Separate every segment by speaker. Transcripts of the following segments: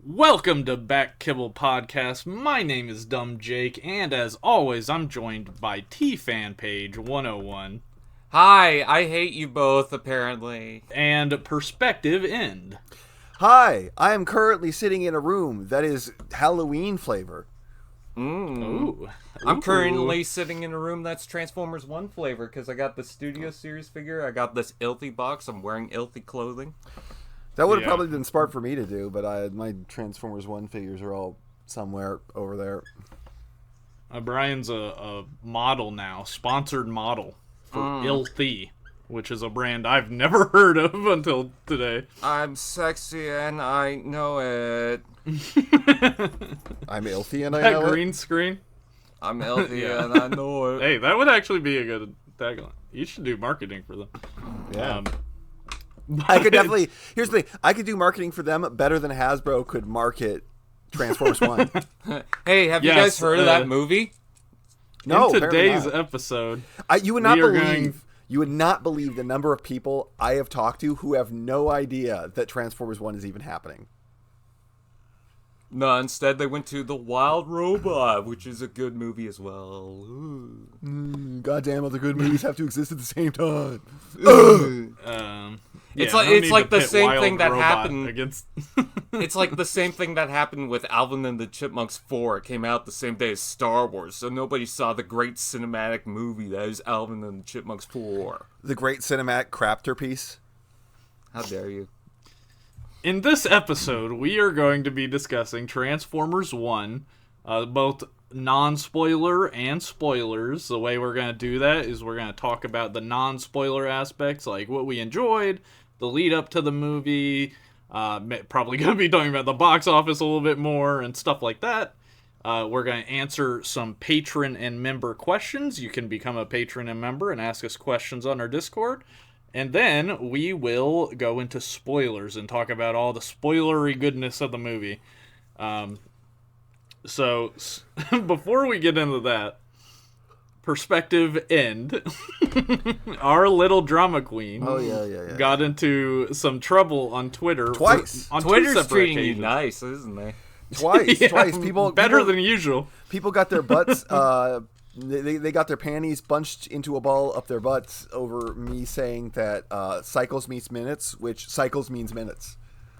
Speaker 1: Welcome to Back Kibble Podcast. My name is Dumb Jake, and as always, I'm joined by T-Fan Page 101.
Speaker 2: Hi, I hate you both, apparently.
Speaker 1: And Perspective End.
Speaker 3: Hi, I am currently sitting in a room that is Halloween flavor.
Speaker 1: Ooh.
Speaker 2: I'm currently sitting in a room that's Transformers 1 flavor, because I got the Studio Series figure, I got this ilthy box, I'm wearing ilthy clothing.
Speaker 3: That would have probably been smart for me to do, but my Transformers 1 figures are all somewhere over there.
Speaker 1: Brian's a model now, sponsored model for Ilthy, which is a brand I've never heard of until today.
Speaker 2: I'm sexy and I know it.
Speaker 3: I'm Ilthy and I
Speaker 1: That
Speaker 3: know
Speaker 1: green
Speaker 3: it.
Speaker 1: screen.
Speaker 2: I'm healthy and I know it.
Speaker 1: Hey, that would actually be a good tagline. You should do marketing for them.
Speaker 3: Yeah. I could definitely. Here's the thing: I could do marketing for them better than Hasbro could market Transformers 1.
Speaker 2: Hey, have you guys heard of that movie?
Speaker 3: No,
Speaker 1: in today's
Speaker 3: not.
Speaker 1: episode,
Speaker 3: You would not believe the number of people I have talked to who have no idea that Transformers 1 is even happening.
Speaker 2: No, instead they went to The Wild Robot, which is a good movie as well.
Speaker 3: Goddamn, other good movies have to exist at the same time.
Speaker 2: It's like the same thing that happened against. It's like the same thing that happened with Alvin and the Chipmunks 4. It came out the same day as Star Wars, so nobody saw the great cinematic movie that is Alvin and the Chipmunks 4.
Speaker 3: The great cinematic crapter piece.
Speaker 2: How dare you?
Speaker 1: In this episode, we are going to be discussing Transformers 1, both non-spoiler and spoilers. The way we're going to do that is we're going to talk about the non-spoiler aspects, like what we enjoyed, the lead up to the movie, probably going to be talking about the box office a little bit more and stuff like that. We're going to answer some patron and member questions. You can become a patron and member and ask us questions on our Discord. And then we will go into spoilers and talk about all the spoilery goodness of the movie. So before we get into that, Perspective End, our little drama queen, got into some trouble on Twitter.
Speaker 3: Twice.
Speaker 1: On
Speaker 2: Twitter's treating you nice, isn't they?
Speaker 3: Twice.
Speaker 1: People better than usual.
Speaker 3: People got their butts. They got their panties bunched into a ball up their butts over me saying that cycles means minutes, which cycles means minutes.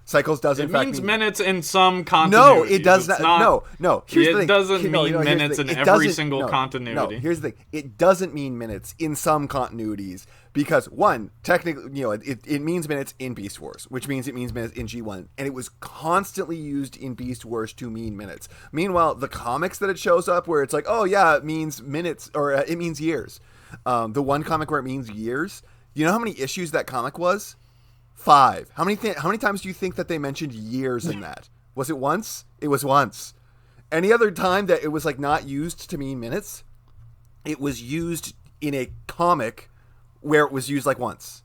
Speaker 3: Cycles does in fact
Speaker 1: means
Speaker 3: mean
Speaker 1: minutes in some continuity.
Speaker 3: No, it does not. No. Here's the thing.
Speaker 1: It doesn't mean minutes in every single continuity.
Speaker 3: No, here's the thing. It doesn't mean minutes in some continuities because one, technically, it means minutes in Beast Wars, which means it means minutes in G1, and it was constantly used in Beast Wars to mean minutes. Meanwhile, the comics that it shows up where it's like, oh yeah, it means minutes or it means years. The one comic where it means years. You know how many issues that comic was? 5. How many times do you think that they mentioned years in that? Was it once? It was once. Any other time that it was like not used to mean minutes, it was used in a comic where it was used like once.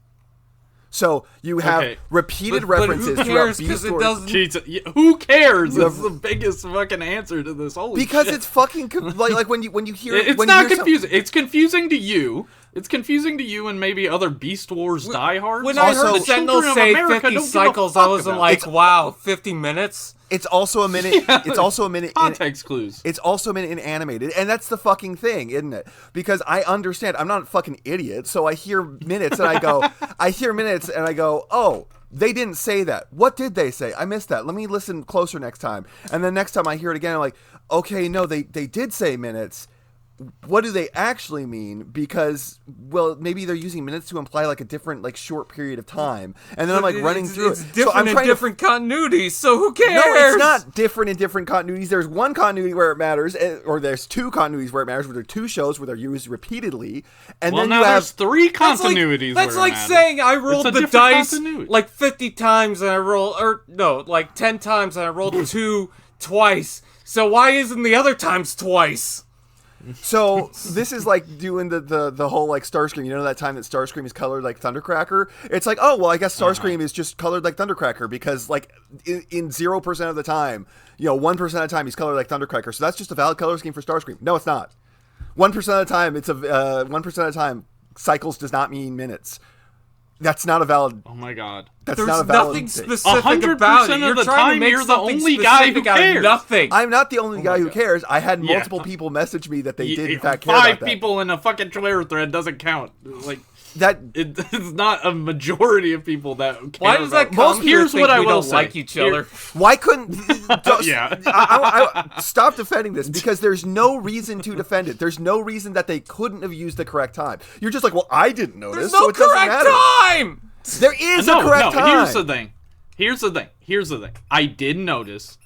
Speaker 3: So you have repeated references throughout Beast Wars.
Speaker 1: Who cares? That's the biggest fucking answer to this. Holy
Speaker 3: because
Speaker 1: shit.
Speaker 3: It's fucking like when you hear
Speaker 1: it's
Speaker 3: when
Speaker 1: not
Speaker 3: you hear
Speaker 1: confusing. It's confusing to you. It's confusing to you and maybe other Beast Wars diehards.
Speaker 2: When I heard the Sentinel say 50 cycles, I wasn't like, wow, 50 minutes?
Speaker 3: It's also a minute. It's also a minute.
Speaker 1: Context clues.
Speaker 3: It's also a minute in animated, and that's the fucking thing, isn't it? Because I understand. I'm not a fucking idiot, so I hear minutes and I go, oh, they didn't say that. What did they say? I missed that. Let me listen closer next time. And then next time I hear it again, I'm like, okay, no, they did say minutes. What do they actually mean? Because, well, maybe they're using minutes to imply like a different, like short period of time. And then I'm like running through
Speaker 2: it. It's different in different continuities, so who cares?
Speaker 3: No, it's not different in different continuities. There's one continuity where it matters, or there's two continuities where it matters, where there are two shows where they're used repeatedly. And then you have
Speaker 1: 3 continuities.
Speaker 2: That's like saying I rolled the dice like 50 times and I rolled, 10 times and I rolled 2 twice. So why isn't the other times twice?
Speaker 3: So this is like doing the whole like Starscream. You know that time that Starscream is colored like Thundercracker? It's like, oh, well, I guess Starscream is just colored like Thundercracker because like in 0% of the time, 1% of the time he's colored like Thundercracker. So that's just a valid color scheme for Starscream. No, it's not. 1% of the time, it's 1% of the time, cycles does not mean minutes. That's not a valid.
Speaker 1: Oh my god.
Speaker 3: That's
Speaker 2: There's
Speaker 3: not a valid
Speaker 2: nothing
Speaker 3: thing.
Speaker 2: specific about it. You're trying to make
Speaker 1: you're the only guy who cares.
Speaker 2: Nothing.
Speaker 3: I'm not the only guy who cares. I had multiple people message me that they did in fact care
Speaker 1: 5
Speaker 3: about that.
Speaker 1: people in a fucking Twitter thread doesn't count. Like
Speaker 3: that.
Speaker 1: It's not a majority of people that care.
Speaker 2: Why does that
Speaker 1: most? Here's what I will say.
Speaker 2: Like each other.
Speaker 3: Why couldn't?
Speaker 1: Yeah.
Speaker 3: I stop defending this because there's no reason to defend it. There's no reason that they couldn't have used the correct time. You're just like, well, I didn't know
Speaker 2: There's
Speaker 3: this,
Speaker 2: no
Speaker 3: so it doesn't
Speaker 2: correct
Speaker 3: matter.
Speaker 2: time.
Speaker 3: There is a correct time.
Speaker 1: Here's the thing. I did notice,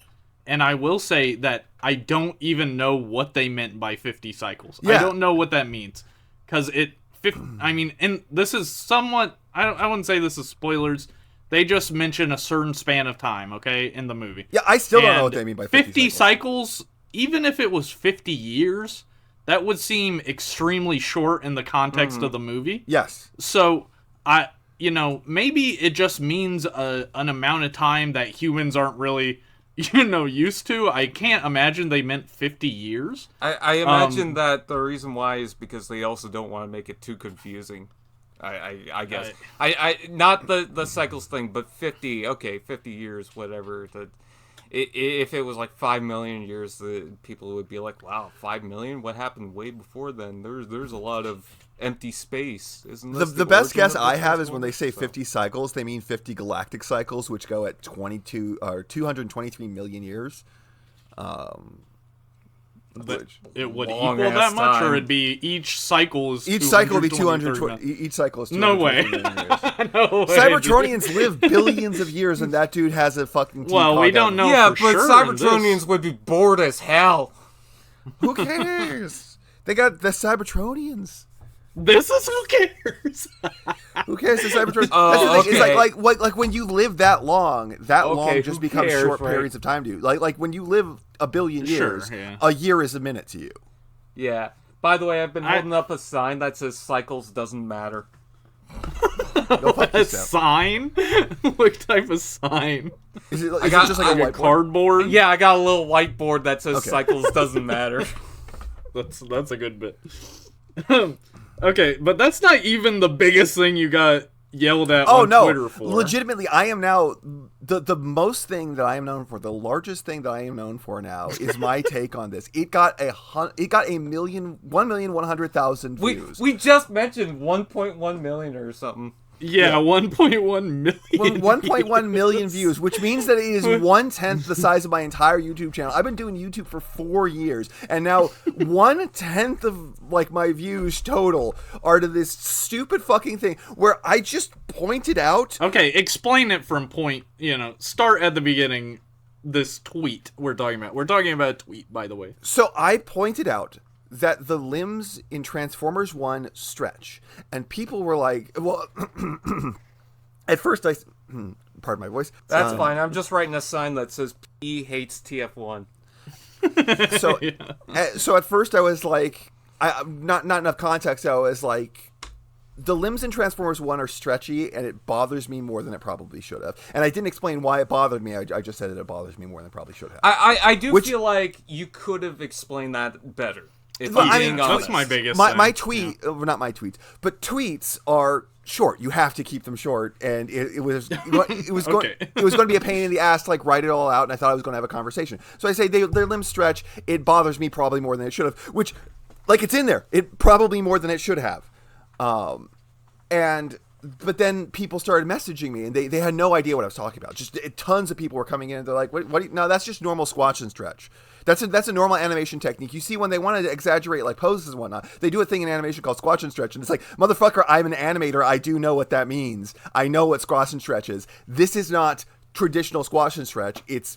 Speaker 1: and I will say that I don't even know what they meant by 50 cycles.
Speaker 3: Yeah.
Speaker 1: I don't know what that means. Because I mean, and this is somewhat, I wouldn't say this is spoilers. They just mention a certain span of time, okay, in the movie.
Speaker 3: Yeah, I still don't know what they mean by 50
Speaker 1: cycles. Even if it was 50 years, that would seem extremely short in the context of the movie.
Speaker 3: Yes.
Speaker 1: So, maybe it just means an amount of time that humans aren't really, used to. I can't imagine they meant 50 years.
Speaker 2: I imagine that the reason why is because they also don't want to make it too confusing. I guess. I not the cycles thing, but 50 years, whatever. If it was like 5 million years, the people would be like, wow, 5 million? What happened way before then? There's a lot of empty space, isn't this
Speaker 3: the best guess I have is when they say 50 cycles, they mean 50 galactic cycles, which go at 223 million years.
Speaker 1: But it would equal that much, or it'd be each cycle is
Speaker 3: would be 220. Each cycle is 220
Speaker 1: no way.
Speaker 3: million years.
Speaker 1: No way.
Speaker 3: Cybertronians live billions of years, and that dude has a fucking.
Speaker 1: Well, we don't know.
Speaker 2: Yeah,
Speaker 1: for
Speaker 2: but
Speaker 1: sure
Speaker 2: Cybertronians would be bored as hell.
Speaker 3: Who cares? They got the Cybertronians.
Speaker 1: This is who cares.
Speaker 3: Who cares? The Cybertron.
Speaker 2: Oh,
Speaker 3: It's like when you live that long just becomes
Speaker 2: cares,
Speaker 3: short
Speaker 2: right?
Speaker 3: periods of time to you. Like when you live a billion years, a year is a minute to you.
Speaker 2: Yeah. By the way, I've been holding up a sign that says cycles doesn't matter.
Speaker 1: A sign? What type of sign?
Speaker 3: Is it just like a whiteboard?
Speaker 1: Cardboard?
Speaker 2: Yeah, I got a little whiteboard that says cycles doesn't matter.
Speaker 1: That's a good bit. Okay, but that's not even the biggest thing you got yelled at on Twitter for.
Speaker 3: Legitimately, I am now the most thing that I am known for. The largest thing that I am known for now is my take on this. It got 1,100,000 views.
Speaker 2: We just mentioned 1.1 million or something.
Speaker 1: Yeah, 1.1 million.
Speaker 3: 1.1 million views, which means that it is 1/10 the size of my entire YouTube channel. I've been doing YouTube for 4 years, and now 1/10 of my views total are to this stupid fucking thing where I just pointed out.
Speaker 1: Okay, explain it from start at the beginning. This tweet we're talking about. We're talking about a tweet, by the way.
Speaker 3: So I pointed out that the limbs in Transformers 1 stretch. And people were like, well, at first pardon my voice.
Speaker 2: That's fine. I'm just writing a sign that says P hates TF1.
Speaker 3: So at first I was like, not enough context. I was like, the limbs in Transformers 1 are stretchy, and it bothers me more than it probably should have. And I didn't explain why it bothered me. I just said that it bothers me more than it probably should have.
Speaker 2: I do feel like you could have explained that better.
Speaker 1: That's my biggest thing.
Speaker 3: My tweet, not my tweets, but tweets are short. You have to keep them short, and it was going to be a pain in the ass to write it all out. And I thought I was going to have a conversation, so I say their limbs stretch. It bothers me probably more than it should have, which it's in there. It probably more than it should have, But then people started messaging me, and they had no idea what I was talking about. Just tons of people were coming in, and they're like, "What? No, that's just normal squash and stretch. That's a normal animation technique. You see, when they want to exaggerate poses and whatnot, they do a thing in animation called squash and stretch, and it's like, motherfucker, I'm an animator. I do know what that means. I know what squash and stretch is. This is not traditional squash and stretch. It's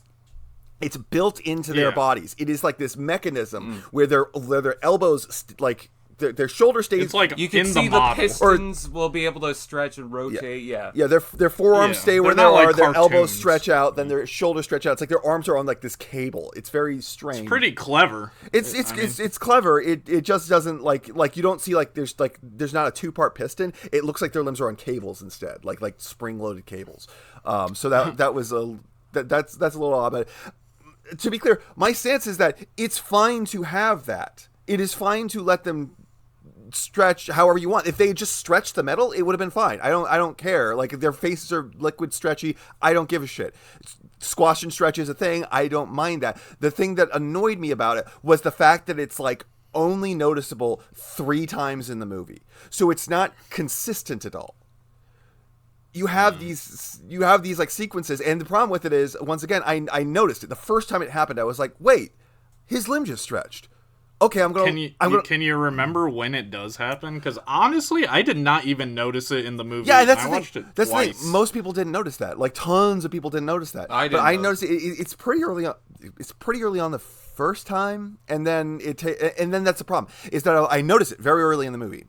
Speaker 3: built into their bodies. It is like this mechanism where their elbows their shoulder stays.
Speaker 2: It's like you can see the pistons will be able to stretch and rotate. Yeah.
Speaker 3: Their forearms stay where they are. Their elbows stretch out. Then their shoulders stretch out. It's like their arms are on this cable. It's very strange.
Speaker 1: It's pretty clever.
Speaker 3: It's clever. It just doesn't you don't see there's not a 2-part piston. It looks like their limbs are on cables instead, like spring loaded cables. So that was that's a little odd. But to be clear, my stance is that it's fine to have that. It is fine to let them stretch however you want. If they just stretched the metal, it would have been fine. I don't care. Like, if their faces are liquid stretchy, I don't give a shit. Squash and stretch is a thing. I don't mind that. The thing that annoyed me about it was the fact that it's like only noticeable 3 times in the movie. So it's not consistent at all. You have these like sequences, and the problem with it is, once again, I noticed it. The first time it happened, I was like, wait, his limb just stretched. Okay,
Speaker 1: Can you remember when it does happen? Because honestly, I did not even notice it in the movie.
Speaker 3: Yeah, that's the
Speaker 1: watched
Speaker 3: thing.
Speaker 1: It
Speaker 3: that's
Speaker 1: twice.
Speaker 3: the thing. Most people didn't notice that. Like, tons of people didn't notice that.
Speaker 2: I
Speaker 3: noticed it. It's pretty early on. It's pretty early on the first time, and then and then that's the problem. Is that I noticed it very early in the movie,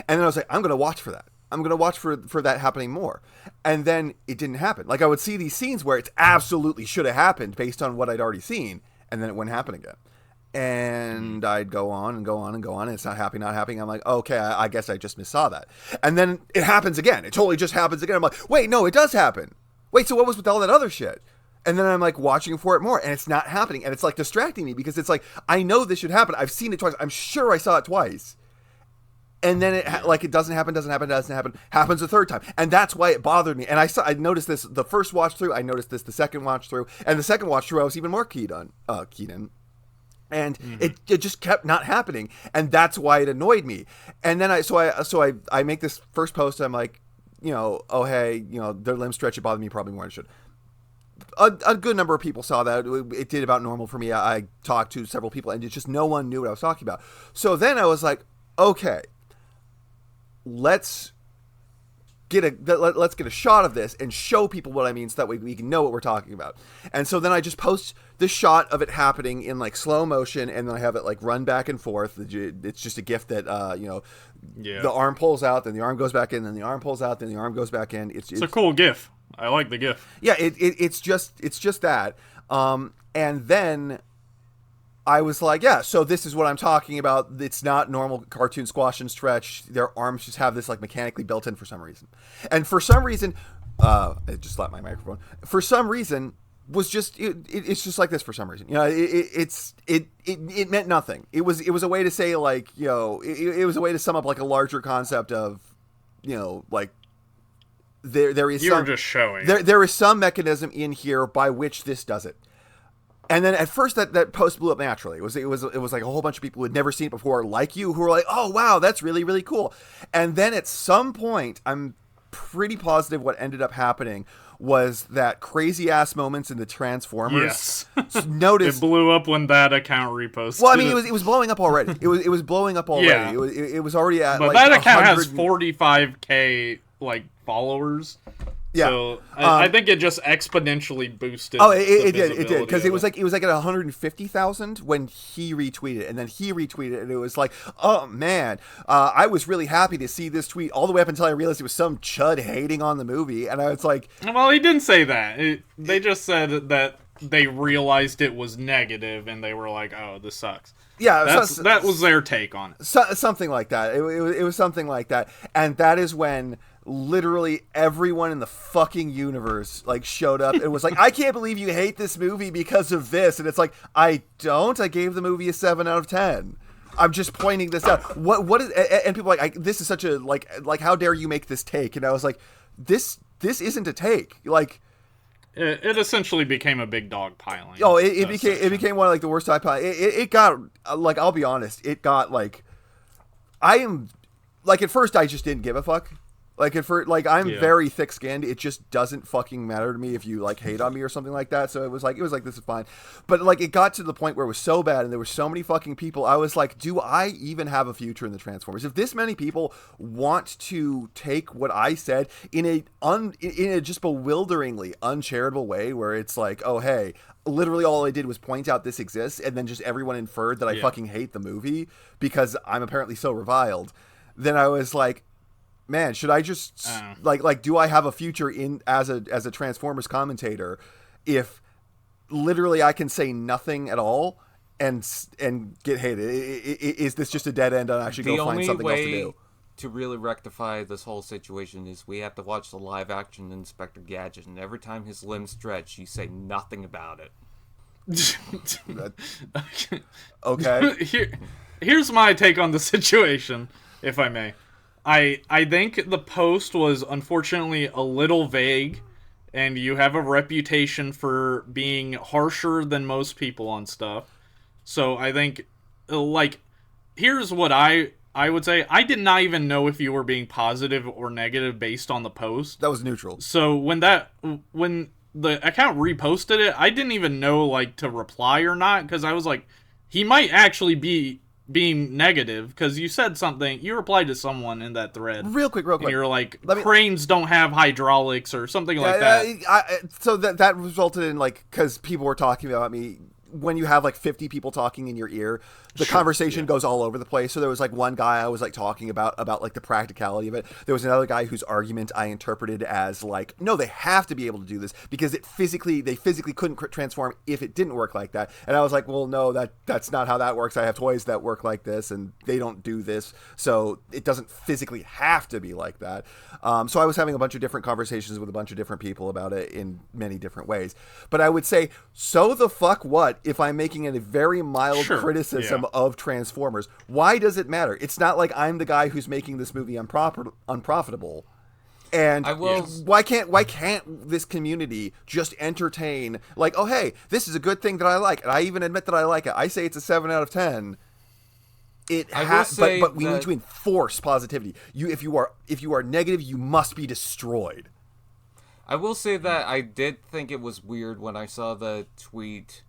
Speaker 3: and then I was like, I'm gonna watch for that. I'm gonna watch for that happening more, and then it didn't happen. Like, I would see these scenes where it absolutely should have happened based on what I'd already seen, and then it wouldn't happen again. And I'd go on and go on and go on, and it's not happening. I'm like, okay, I guess I just missaw that. And then it happens again. It totally just happens again. I'm like, wait, no, it does happen. Wait, so what was with all that other shit? And then I'm like watching for it more, and it's not happening. And it's like distracting me because it's like, I know this should happen. I've seen it twice. I'm sure I saw it twice. And then it doesn't happen, happens a third time. And that's why it bothered me. And I noticed this the first watch through, I noticed this the second watch through, and the second watch through I was even more keyed in. And it just kept not happening, and that's why it annoyed me. And then I make this first post. I'm like, oh hey, their limb stretch, it bothered me probably more than it should. A good number of people saw that. It did about normal for me. I talked to several people, and it's just no one knew what I was talking about. So then I was like, okay, let's get a shot of this and show people what I mean, so that way we can know what we're talking about. And so then I just post the shot of it happening in like slow motion, and then I have it like run back and forth. It's just a gif that the arm pulls out, then the arm goes back in, then the arm pulls out, then the arm goes back in. It's
Speaker 1: a cool gif. I like the gif.
Speaker 3: Yeah, it's just that. And then I was like, yeah, so this is what I'm talking about. It's not normal cartoon squash and stretch. Their arms just have this like mechanically built in for some reason. And for some reason, it just slapped my microphone. For some reason, was just it's just like this for some reason. It meant nothing. It was a way to say like, it was a way to sum up like a larger concept of, like there is
Speaker 1: You're just showing.
Speaker 3: There is some mechanism in here by which this does it. And then at first that post blew up naturally. It was like a whole bunch of people who had never seen it before, like you, who were like, oh wow, that's really, really cool. And then at some point, I'm pretty positive what ended up happening was that crazy ass moments in the Transformers.
Speaker 1: Yes.
Speaker 3: Noticed
Speaker 1: it blew up when that account reposted.
Speaker 3: Well, I mean, it was blowing up already. It was blowing up already.
Speaker 1: Yeah.
Speaker 3: It was already at.
Speaker 1: But
Speaker 3: like
Speaker 1: that account
Speaker 3: 100...
Speaker 1: has 45K like followers.
Speaker 3: Yeah.
Speaker 1: So I think it just exponentially boosted.
Speaker 3: Oh, it did because it was like at 150,000 when he retweeted, and then he retweeted, and it was like, oh man, I was really happy to see this tweet all the way up until I realized it was some chud hating on the movie, and I was like,
Speaker 1: well, he didn't say that. They just said that they realized it was negative, and they were like, oh, this sucks.
Speaker 3: Yeah,
Speaker 1: that was their take on it.
Speaker 3: Something like that. It was something like that, and that is when literally everyone in the fucking universe like showed up and was like, I can't believe you hate this movie because of this. And it's like, I don't. I gave the movie a 7 out of 10. I'm just pointing this out. What is? And people are like, this is such a like how dare you make this take? And I was like, this isn't a take. Like,
Speaker 1: it essentially became a big dog piling.
Speaker 3: Oh, it became one of like the worst dog piling. It got like, I'll be honest, it got like, I am like, at first I just didn't give a fuck. Like, I'm very thick-skinned. It just doesn't fucking matter to me if you like hate on me or something like that. So it was like this is fine. But like, it got to the point where it was so bad and there were so many fucking people. I was like, do I even have a future in the Transformers? If this many people want to take what I said in a just bewilderingly uncharitable way, where it's like, oh hey, literally all I did was point out this exists, and then just everyone inferred that I fucking hate the movie because I'm apparently so reviled, then I was like, man, should I just like do I have a future in as a Transformers commentator if literally I can say nothing at all and get hated? Is this just a dead end and I should go find something else to do?
Speaker 2: The only way to really rectify this whole situation is we have to watch the live action Inspector Gadget, and every time his limbs stretch, you say nothing about it.
Speaker 3: Okay.
Speaker 1: Here's my take on the situation. if I may. I think the post was unfortunately a little vague, and you have a reputation for being harsher than most people on stuff. So I think, like, here's what I would say. I did not even know if you were being positive or negative based on the post.
Speaker 3: That was neutral.
Speaker 1: So when the account reposted it, I didn't even know, like, to reply or not, because I was like, he might actually be being negative, because you said something, you replied to someone in that thread.
Speaker 3: Real quick.
Speaker 1: And you're like, cranes don't have hydraulics or something like that.
Speaker 3: So that resulted in, like, because people were talking about me. When you have like 50 people talking in your ear, the conversation goes all over the place. So there was like one guy I was like talking about like the practicality of it. There was another guy whose argument I interpreted as like, no, they have to be able to do this because they physically couldn't transform if it didn't work like that. And I was like, well, no, that's not how that works. I have toys that work like this and they don't do this. So it doesn't physically have to be like that. So I was having a bunch of different conversations with a bunch of different people about it in many different ways. But I would say, so the fuck what if I'm making a very mild criticism of Transformers? Why does it matter? It's not like I'm the guy who's making this movie unprofitable. And why can't this community just entertain, like, oh, hey, this is a good thing that I like, and I even admit that I like it. I say it's a 7 out of 10. But we need to enforce positivity. If you are negative, you must be destroyed.
Speaker 2: I will say that I did think it was weird when I saw the tweet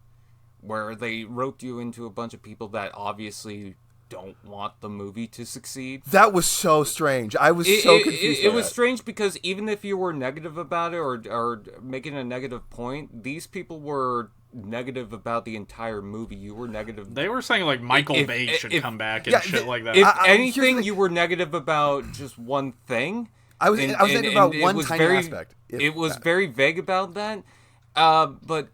Speaker 2: where they roped you into a bunch of people that obviously don't want the movie to succeed.
Speaker 3: That was so strange. I was so confused.
Speaker 2: It was strange because even if you were negative about it or making a negative point, these people were negative about the entire movie. You were negative.
Speaker 1: They were saying like Michael Bay should come back and shit like that.
Speaker 2: If anything, you were negative about just one thing.
Speaker 3: I was thinking about one tiny aspect.
Speaker 2: It was very vague about that. But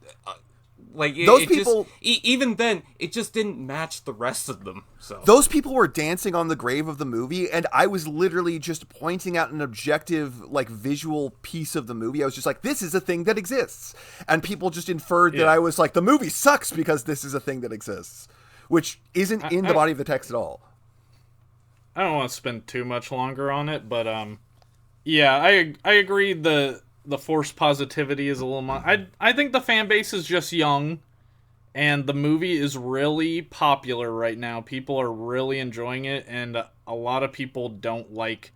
Speaker 2: like
Speaker 3: those people,
Speaker 2: even then, it just didn't match the rest of them. So
Speaker 3: those people were dancing on the grave of the movie, and I was literally just pointing out an objective, like, visual piece of the movie. I was just like, this is a thing that exists, and people just inferred that I was like, the movie sucks because this is a thing that exists, which isn't in the body of the text at all.
Speaker 1: I don't want to spend too much longer on it, but yeah, I agree. The forced positivity is a little much. I think the fan base is just young, and the movie is really popular right now. People are really enjoying it, and a lot of people don't like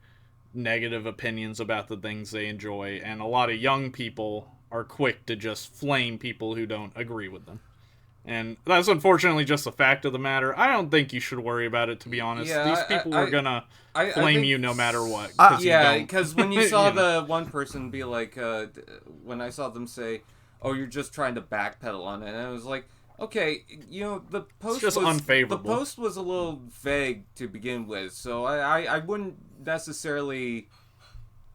Speaker 1: negative opinions about the things they enjoy, and a lot of young people are quick to just flame people who don't agree with them. And that's unfortunately just a fact of the matter. I don't think you should worry about it, to be honest.
Speaker 2: Yeah,
Speaker 1: these people are gonna flame you no matter what.
Speaker 2: Because when you saw the one person be like, when I saw them say, oh, you're just trying to backpedal on it, and I was like, okay, the post
Speaker 1: was unfavorable.
Speaker 2: The post was a little vague to begin with, so I wouldn't necessarily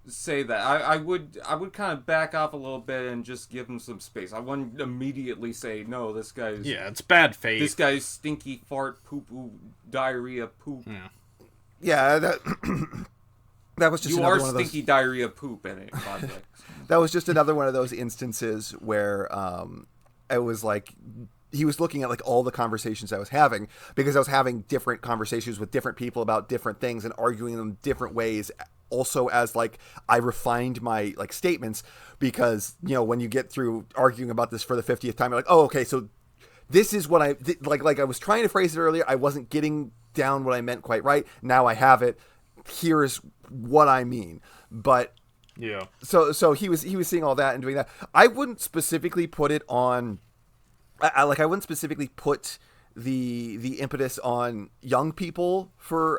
Speaker 2: say that. I would kind of back off a little bit and just give him some space. I wouldn't immediately say, no, this guy's...
Speaker 1: Yeah, it's bad faith.
Speaker 2: This guy's stinky fart, poo-poo, diarrhea, poop.
Speaker 3: Yeah, that was just another one of those...
Speaker 2: You are stinky diarrhea poop in it,
Speaker 3: That was just another one of those instances where it was like... He was looking at like all the conversations I was having, because I was having different conversations with different people about different things and arguing them different ways. Also, as like I refined my like statements, because when you get through arguing about this for the 50th time, you're like, oh, okay, so this is what I like I was trying to phrase it earlier. I wasn't getting down what I meant quite right. Now I have it. Here's what I mean. But
Speaker 1: yeah,
Speaker 3: so he was seeing all that and doing that. I wouldn't specifically put it on. I wouldn't specifically put the impetus on young people for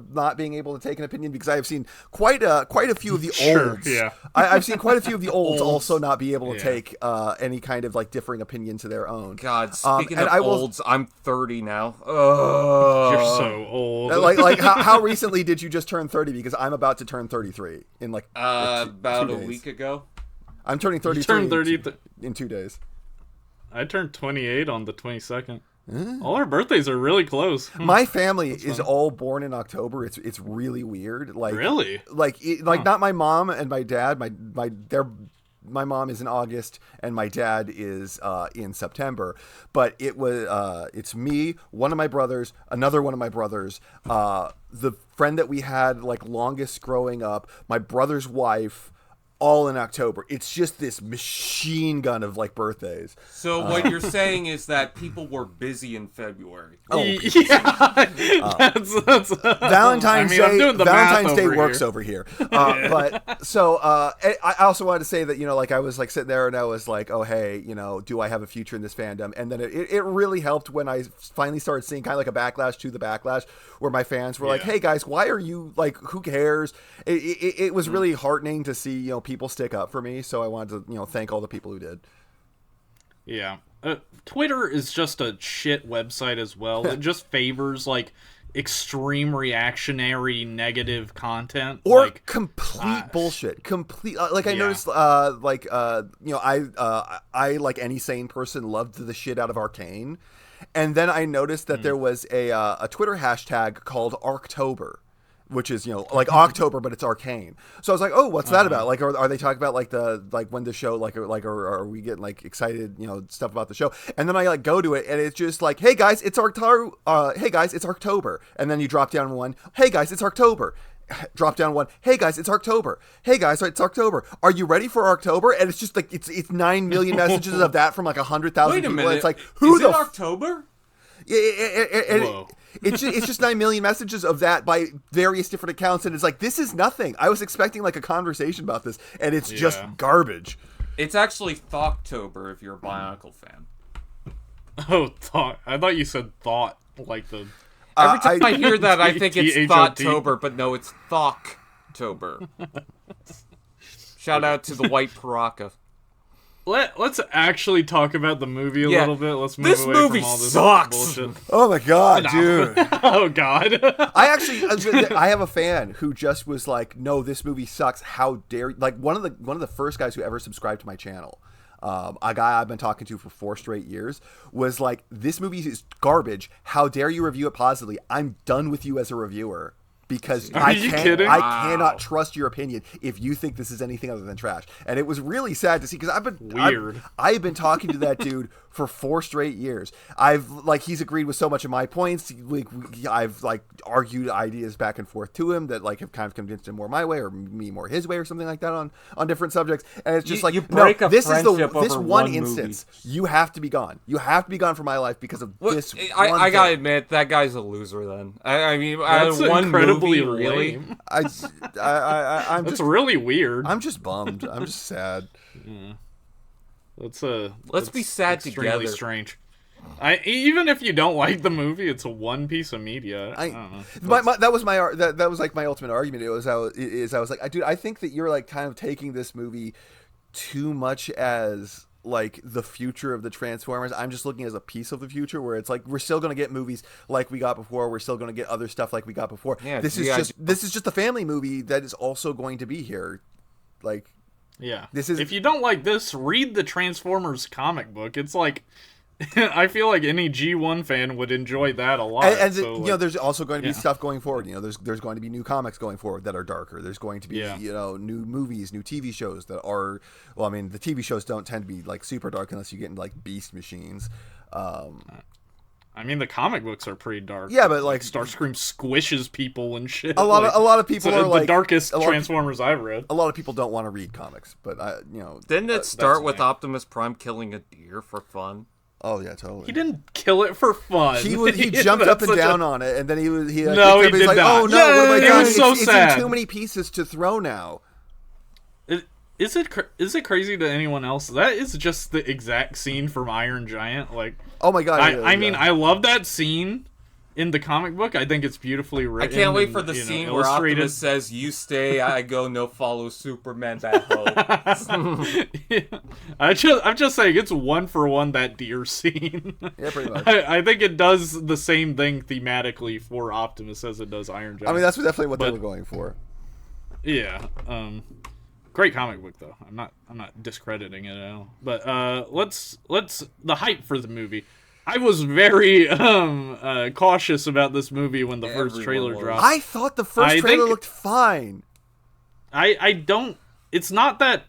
Speaker 3: not being able to take an opinion, because I have seen quite a few of the olds.
Speaker 1: Yeah.
Speaker 3: I've seen quite a few of the olds also not be able to take any kind of like differing opinion to their own.
Speaker 2: God, speaking of olds, I'm 30 now.
Speaker 1: You're so old.
Speaker 3: Like how recently did you just turn 30? Because I'm about to turn 33 in like
Speaker 2: about
Speaker 3: 2
Speaker 2: a
Speaker 3: days.
Speaker 2: week ago.
Speaker 3: I'm turning 33
Speaker 1: turned 30
Speaker 3: in 2 days.
Speaker 1: I turned 28 on the 22nd. All our birthdays are really close.
Speaker 3: My family is all born in October. It's really weird. Like
Speaker 1: really,
Speaker 3: not my mom and my dad. my mom is in August and my dad is in September. But it's me, one of my brothers, another one of my brothers, the friend that we had like longest growing up, my brother's wife, all in October. It's just this machine gun of like birthdays.
Speaker 2: So what you're saying is that people were busy in February.
Speaker 3: Oh,
Speaker 1: yeah. That's
Speaker 3: Valentine's Day. Valentine's Day works
Speaker 1: here.
Speaker 3: over here. But so I also wanted to say that, you know, like I was like sitting there and I was like, oh hey, you know, do I have a future in this fandom? And then it really helped when I finally started seeing kind of like a backlash to the backlash, where my fans were like, hey guys, why are you like? Who cares? It was really heartening to see, you know, people stick up for me. So I wanted to, you know, thank all the people who did.
Speaker 1: Yeah. Twitter is just a shit website as well. It just favors like extreme reactionary negative content
Speaker 3: or
Speaker 1: like
Speaker 3: complete bullshit. Complete I noticed you know, I like any sane person loved the shit out of Arcane, and then I noticed that there was a Twitter hashtag called Arctober, which is, you know, like October, but it's Arcane. So I was like, oh, what's that about? Like, are they talking about like when the show, or are we getting like excited, you know, stuff about the show? And then I like go to it and it's just like, hey guys, it's hey guys, it's October. And then you drop down one, hey guys, it's October. Drop down one, hey guys, it's October. Hey guys, it's October. Are you ready for October? And it's just like, it's 9 million messages of that from like 100,000 people.
Speaker 2: Minute.
Speaker 3: It's like, who
Speaker 2: is it October?
Speaker 3: It's just 9 million messages of that by various different accounts, and it's like, this is nothing. I was expecting like a conversation about this, and it's just garbage.
Speaker 2: It's actually Thoughttober if you're a Bionicle fan.
Speaker 1: Oh, thought. I thought you said thought, like the...
Speaker 2: Every time I hear that, I think it's Thoughttober, but no, it's Thocktober. Shout out to the White Paraka.
Speaker 1: Let's actually talk about the movie a little bit. Let's move away from all this
Speaker 2: sucks.
Speaker 1: bullshit.
Speaker 3: Oh my god, dude.
Speaker 1: Oh god.
Speaker 3: I have a fan who just was like, no, this movie sucks. How dare you? Like one of the first guys who ever subscribed to my channel, a guy I've been talking to for 4 straight years, was like, this movie is garbage. How dare you review it positively? I'm done with you as a reviewer. Because I cannot trust your opinion if you think this is anything other than trash. And it was really sad to see, because I've been talking to that dude for 4 straight years. He's agreed with so much of my points. I've like argued ideas back and forth to him that like have kind of convinced him more my way or me more his way or something like that on different subjects. And it's just this one instance. You have to be gone. You have to be gone from my life because of this.
Speaker 2: I gotta admit, that guy's a loser. Then I mean,
Speaker 1: that's
Speaker 2: one
Speaker 1: incredibly
Speaker 2: movie, really.
Speaker 3: I'm
Speaker 1: That's
Speaker 3: just
Speaker 1: really weird.
Speaker 3: I'm just bummed. I'm just sad.
Speaker 1: Yeah.
Speaker 2: Let's be sad
Speaker 1: extremely
Speaker 2: together.
Speaker 1: Strange. Even if you don't like the movie, it's one piece of media. I don't know.
Speaker 3: That was like my ultimate argument. I was like, dude, I think that you're like kind of taking this movie too much as like the future of the Transformers. I'm just looking as a piece of the future, where it's like we're still going to get movies like we got before. We're still going to get other stuff like we got before. Yeah, this is just a family movie that is also going to be here. Like,
Speaker 1: yeah,
Speaker 3: this is.
Speaker 1: If you don't like this, read the Transformers comic book. It's like, I feel like any G1 fan would enjoy that a lot.
Speaker 3: And you know, there's also going to be stuff going forward. You know, there's going to be new comics going forward that are darker. There's going to be you know, new movies, new TV shows that are. Well, I mean, the TV shows don't tend to be like super dark unless you get into like Beast Machines.
Speaker 1: I mean, the comic books are pretty dark.
Speaker 3: Yeah, but like
Speaker 1: Starscream squishes people and shit.
Speaker 3: A lot of people are like
Speaker 1: the darkest Transformers I've read.
Speaker 3: A lot of people don't want to read comics, but you know,
Speaker 2: didn't it start with Optimus Prime killing a deer for fun?
Speaker 3: Oh yeah, totally.
Speaker 1: He didn't kill it for fun.
Speaker 3: He jumped up and down on it, and then he
Speaker 1: did
Speaker 3: like,
Speaker 1: not.
Speaker 3: Oh no, what am I doing?
Speaker 1: It was so sad.
Speaker 3: It's in too many pieces to throw now.
Speaker 1: Is it crazy to anyone else? That is just the exact scene from Iron Giant. Like,
Speaker 3: oh my god!
Speaker 1: I mean, I love that scene in the comic book. I think it's beautifully written.
Speaker 2: I can't wait for the scene where Optimus says, "You stay, I go, no follow, Superman that hoe."
Speaker 1: Yeah. I'm just saying it's 1-for-1 that deer scene.
Speaker 3: Yeah, pretty much.
Speaker 1: I think it does the same thing thematically for Optimus as it does Iron Giant.
Speaker 3: I mean, that's definitely what they were going for.
Speaker 1: Yeah. Great comic book though. I'm not discrediting it at all. But let's the hype for the movie. I was very cautious about this movie when the first trailer dropped.
Speaker 3: I thought the first trailer looked fine.
Speaker 1: I don't. It's not that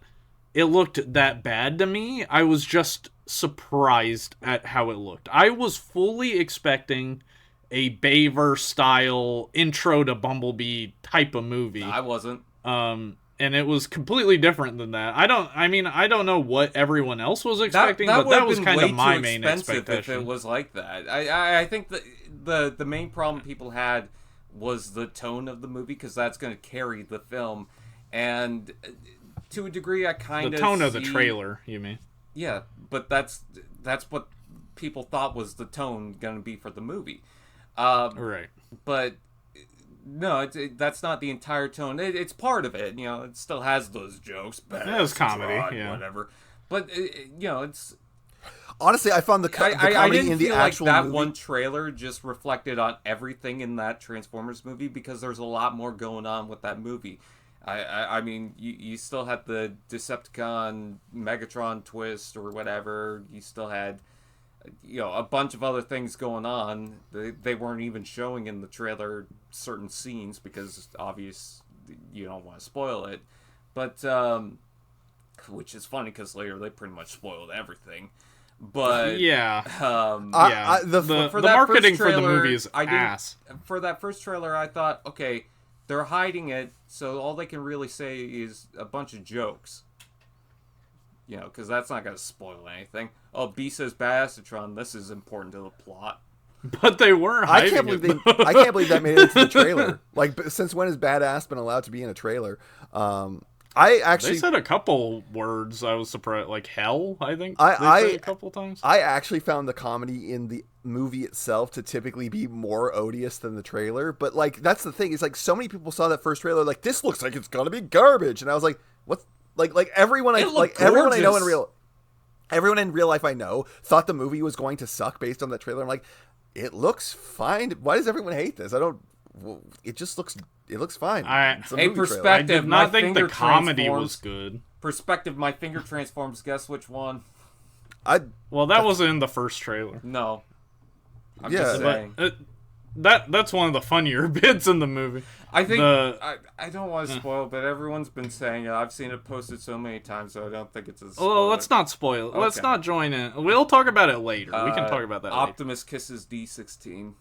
Speaker 1: it looked that bad to me. I was just surprised at how it looked. I was fully expecting a Bayverse style intro to Bumblebee type of movie.
Speaker 2: I wasn't.
Speaker 1: And it was completely different than that. I don't know what everyone else was expecting, but that was kind of my main expectation.
Speaker 2: If it was like that. I think the main problem people had was the tone of the movie, because that's going to carry the film. And to a degree, I kind of
Speaker 1: the tone of the trailer, you mean?
Speaker 2: Yeah, but that's what people thought was the tone going to be for the movie.
Speaker 1: Right.
Speaker 2: But no, that's not the entire tone. It's part of it. It still has those jokes.
Speaker 1: It has comedy,
Speaker 2: whatever. But it's.
Speaker 3: Honestly, I found the comedy in the actual
Speaker 2: like that
Speaker 3: movie.
Speaker 2: One trailer just reflected on everything in that Transformers movie, because there's a lot more going on with that movie. I mean, you still had the Decepticon Megatron twist or whatever. You still had, a bunch of other things going on. They weren't even showing in the trailer certain scenes because obvious you don't want to spoil it. But which is funny because later they pretty much spoiled everything. But
Speaker 1: yeah,
Speaker 3: the
Speaker 1: marketing for the movie is ass.
Speaker 2: For that first trailer, I thought, okay, they're hiding it, so all they can really say is a bunch of jokes. Because that's not going to spoil anything. Oh, B says Bassatron, this is important to the plot.
Speaker 1: But they weren't hiding
Speaker 3: I can't believe that made it into the trailer. Like, since when has Badass been allowed to be in a trailer? They
Speaker 1: said a couple words. I was surprised, like hell. I think they said a couple times.
Speaker 3: I actually found the comedy in the movie itself to typically be more odious than the trailer. But like, that's the thing. Is like, so many people saw that first trailer, like, this looks like it's gonna be garbage, and I was like, what? Like everyone everyone in real life I know thought the movie was going to suck based on that trailer. I'm like, it looks fine. Why does everyone hate this? It just looks. It looks fine.
Speaker 2: Perspective.
Speaker 1: I did not think the comedy was good.
Speaker 2: Perspective. My finger transforms. Guess which one?
Speaker 1: That wasn't in the first trailer.
Speaker 2: No. I'm just saying.
Speaker 1: That's one of the funnier bits in the movie.
Speaker 2: I think I don't want to spoil, but everyone's been saying it. I've seen it posted so many times, so I don't think it's a spoiler.
Speaker 1: Well, let's not spoil it. Okay. Let's not join in. We'll talk about it later. We can talk about that
Speaker 2: Optimus kisses D16.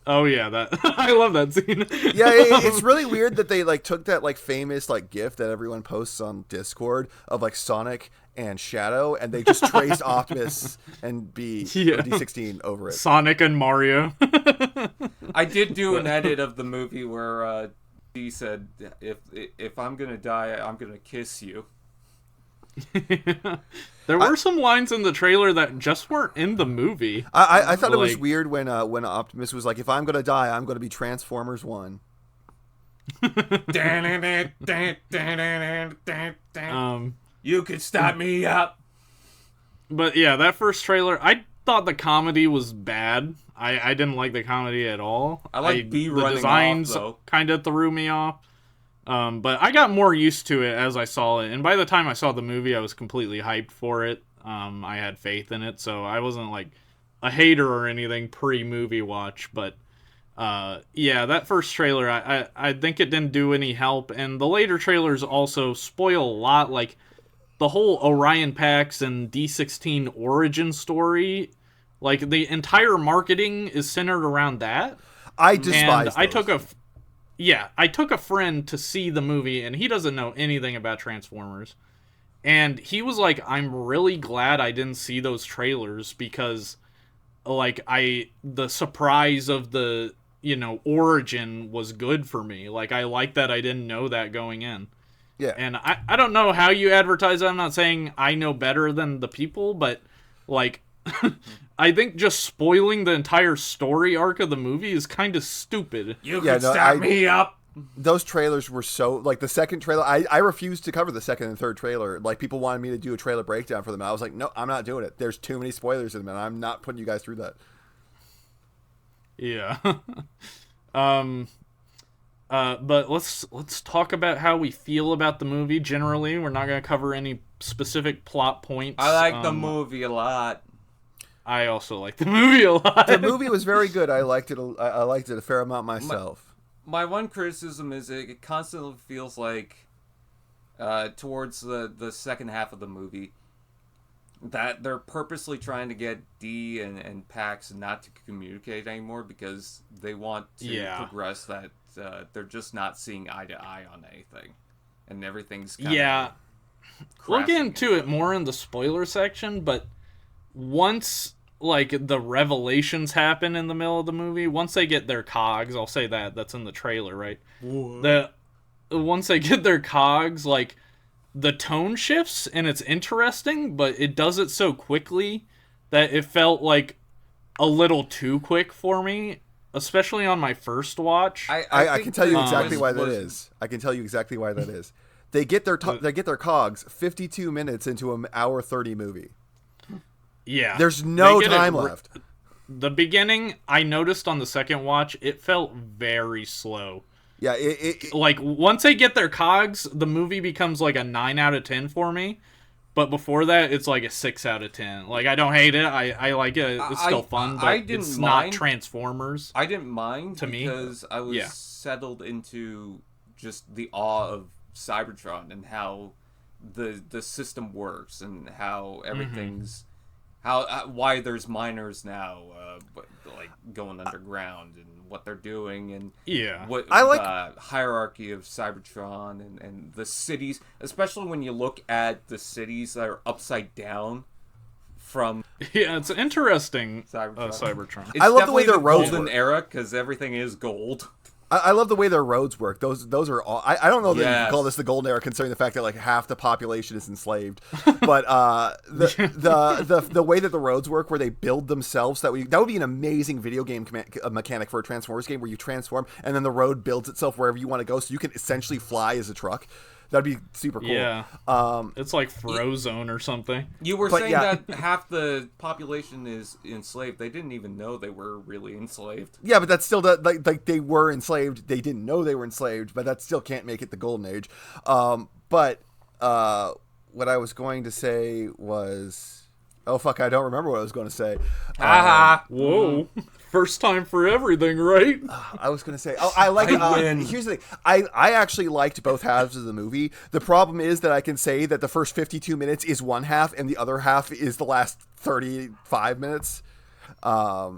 Speaker 1: Oh yeah, that I love that scene.
Speaker 3: Yeah, it's really weird that they like took that like famous like GIF that everyone posts on Discord of like Sonic and Shadow, and they just traced Optimus and D16 over it.
Speaker 1: Sonic and Mario.
Speaker 2: I did do an edit of the movie where D said, "If I'm gonna die, I'm gonna kiss you."
Speaker 1: There were some lines in the trailer that just weren't in the movie.
Speaker 3: I thought it was weird when Optimus was like, "If I'm gonna die, I'm gonna be Transformers 1."
Speaker 2: You could stop me up.
Speaker 1: But yeah, that first trailer, I thought the comedy was bad. I didn't like the comedy at all.
Speaker 2: I like B running off, though.
Speaker 1: The designs kind of threw me off. But I got more used to it as I saw it, and by the time I saw the movie, I was completely hyped for it. I had faith in it, so I wasn't like a hater or anything pre-movie watch. But yeah, that first trailer, I think it didn't do any help, and the later trailers also spoil a lot. Like the whole Orion Pax and D16 origin story, like the entire marketing is centered around that.
Speaker 3: I despise
Speaker 1: those. I took a friend to see the movie, and he doesn't know anything about Transformers. And he was like, I'm really glad I didn't see those trailers, because, like, the surprise of the, origin was good for me. Like, I like that I didn't know that going in.
Speaker 3: Yeah.
Speaker 1: And I don't know how you advertise it. I'm not saying I know better than the people, but, like... I think just spoiling the entire story arc of the movie is kind of stupid.
Speaker 2: You can stop me up.
Speaker 3: Those trailers were so... Like, the second trailer... I refused to cover the second and third trailer. Like, people wanted me to do a trailer breakdown for them. I was like, no, I'm not doing it. There's too many spoilers in them, and I'm not putting you guys through that.
Speaker 1: Yeah. But let's talk about how we feel about the movie generally. We're not going to cover any specific plot points.
Speaker 2: I like the movie a lot.
Speaker 1: I also like the movie a lot.
Speaker 3: The movie was very good. I liked it. I liked it a fair amount myself.
Speaker 2: My one criticism is it constantly feels like towards the second half of the movie, that they're purposely trying to get D and Pax not to communicate anymore because they want to progress that they're just not seeing eye to eye on anything, and everything's kind of
Speaker 1: we'll get into it more in the spoiler section, but once like the revelations happen in the middle of the movie, once they get their cogs, I'll say that's in the trailer, right? Once they get their cogs, like, the tone shifts and it's interesting, but it does it so quickly that it felt like a little too quick for me, especially on my first watch.
Speaker 3: I can tell you exactly why that is. I can tell you exactly why that is. They get their cogs 52 minutes into an hour 30 movie.
Speaker 1: Yeah.
Speaker 3: There's no time left.
Speaker 1: The beginning, I noticed on the second watch, it felt very slow.
Speaker 3: Yeah,
Speaker 1: like, once they get their cogs, the movie becomes like a 9 out of 10 for me. But before that, it's like a 6 out of 10. Like, I don't hate it. I like it. It's still fun, but it's not Transformers.
Speaker 2: I didn't mind because I was settled into just the awe of Cybertron and how the system works and how everything's... why there's miners now, like going underground and what they're doing and what
Speaker 3: I like
Speaker 2: the hierarchy of Cybertron and the cities, especially when you look at the cities that are upside down from.
Speaker 1: Yeah, it's interesting. Cybertron.
Speaker 2: It's I love the way their roads golden work. Era because everything is gold.
Speaker 3: I love the way their roads work. Those are all. I don't know that you can call this the golden era, considering the fact that like half the population is enslaved. But the way that the roads work, where they build themselves, that would be an amazing video game mechanic for a Transformers game, where you transform and then the road builds itself wherever you want to go, so you can essentially fly as a truck. That'd be super cool.
Speaker 1: Yeah. It's like Frozone or something.
Speaker 2: You were saying that half the population is enslaved. They didn't even know they were really enslaved.
Speaker 3: Yeah, but that's still like they were enslaved. They didn't know they were enslaved, but that still can't make it the golden age. But what I was going to say was, oh fuck, I don't remember what I was going to say.
Speaker 1: Whoa. First time for everything, right?
Speaker 3: I was going to say, I like here's the thing. I actually liked both halves of the movie. The problem is that I can say that the first 52 minutes is one half and the other half is the last 35 minutes. That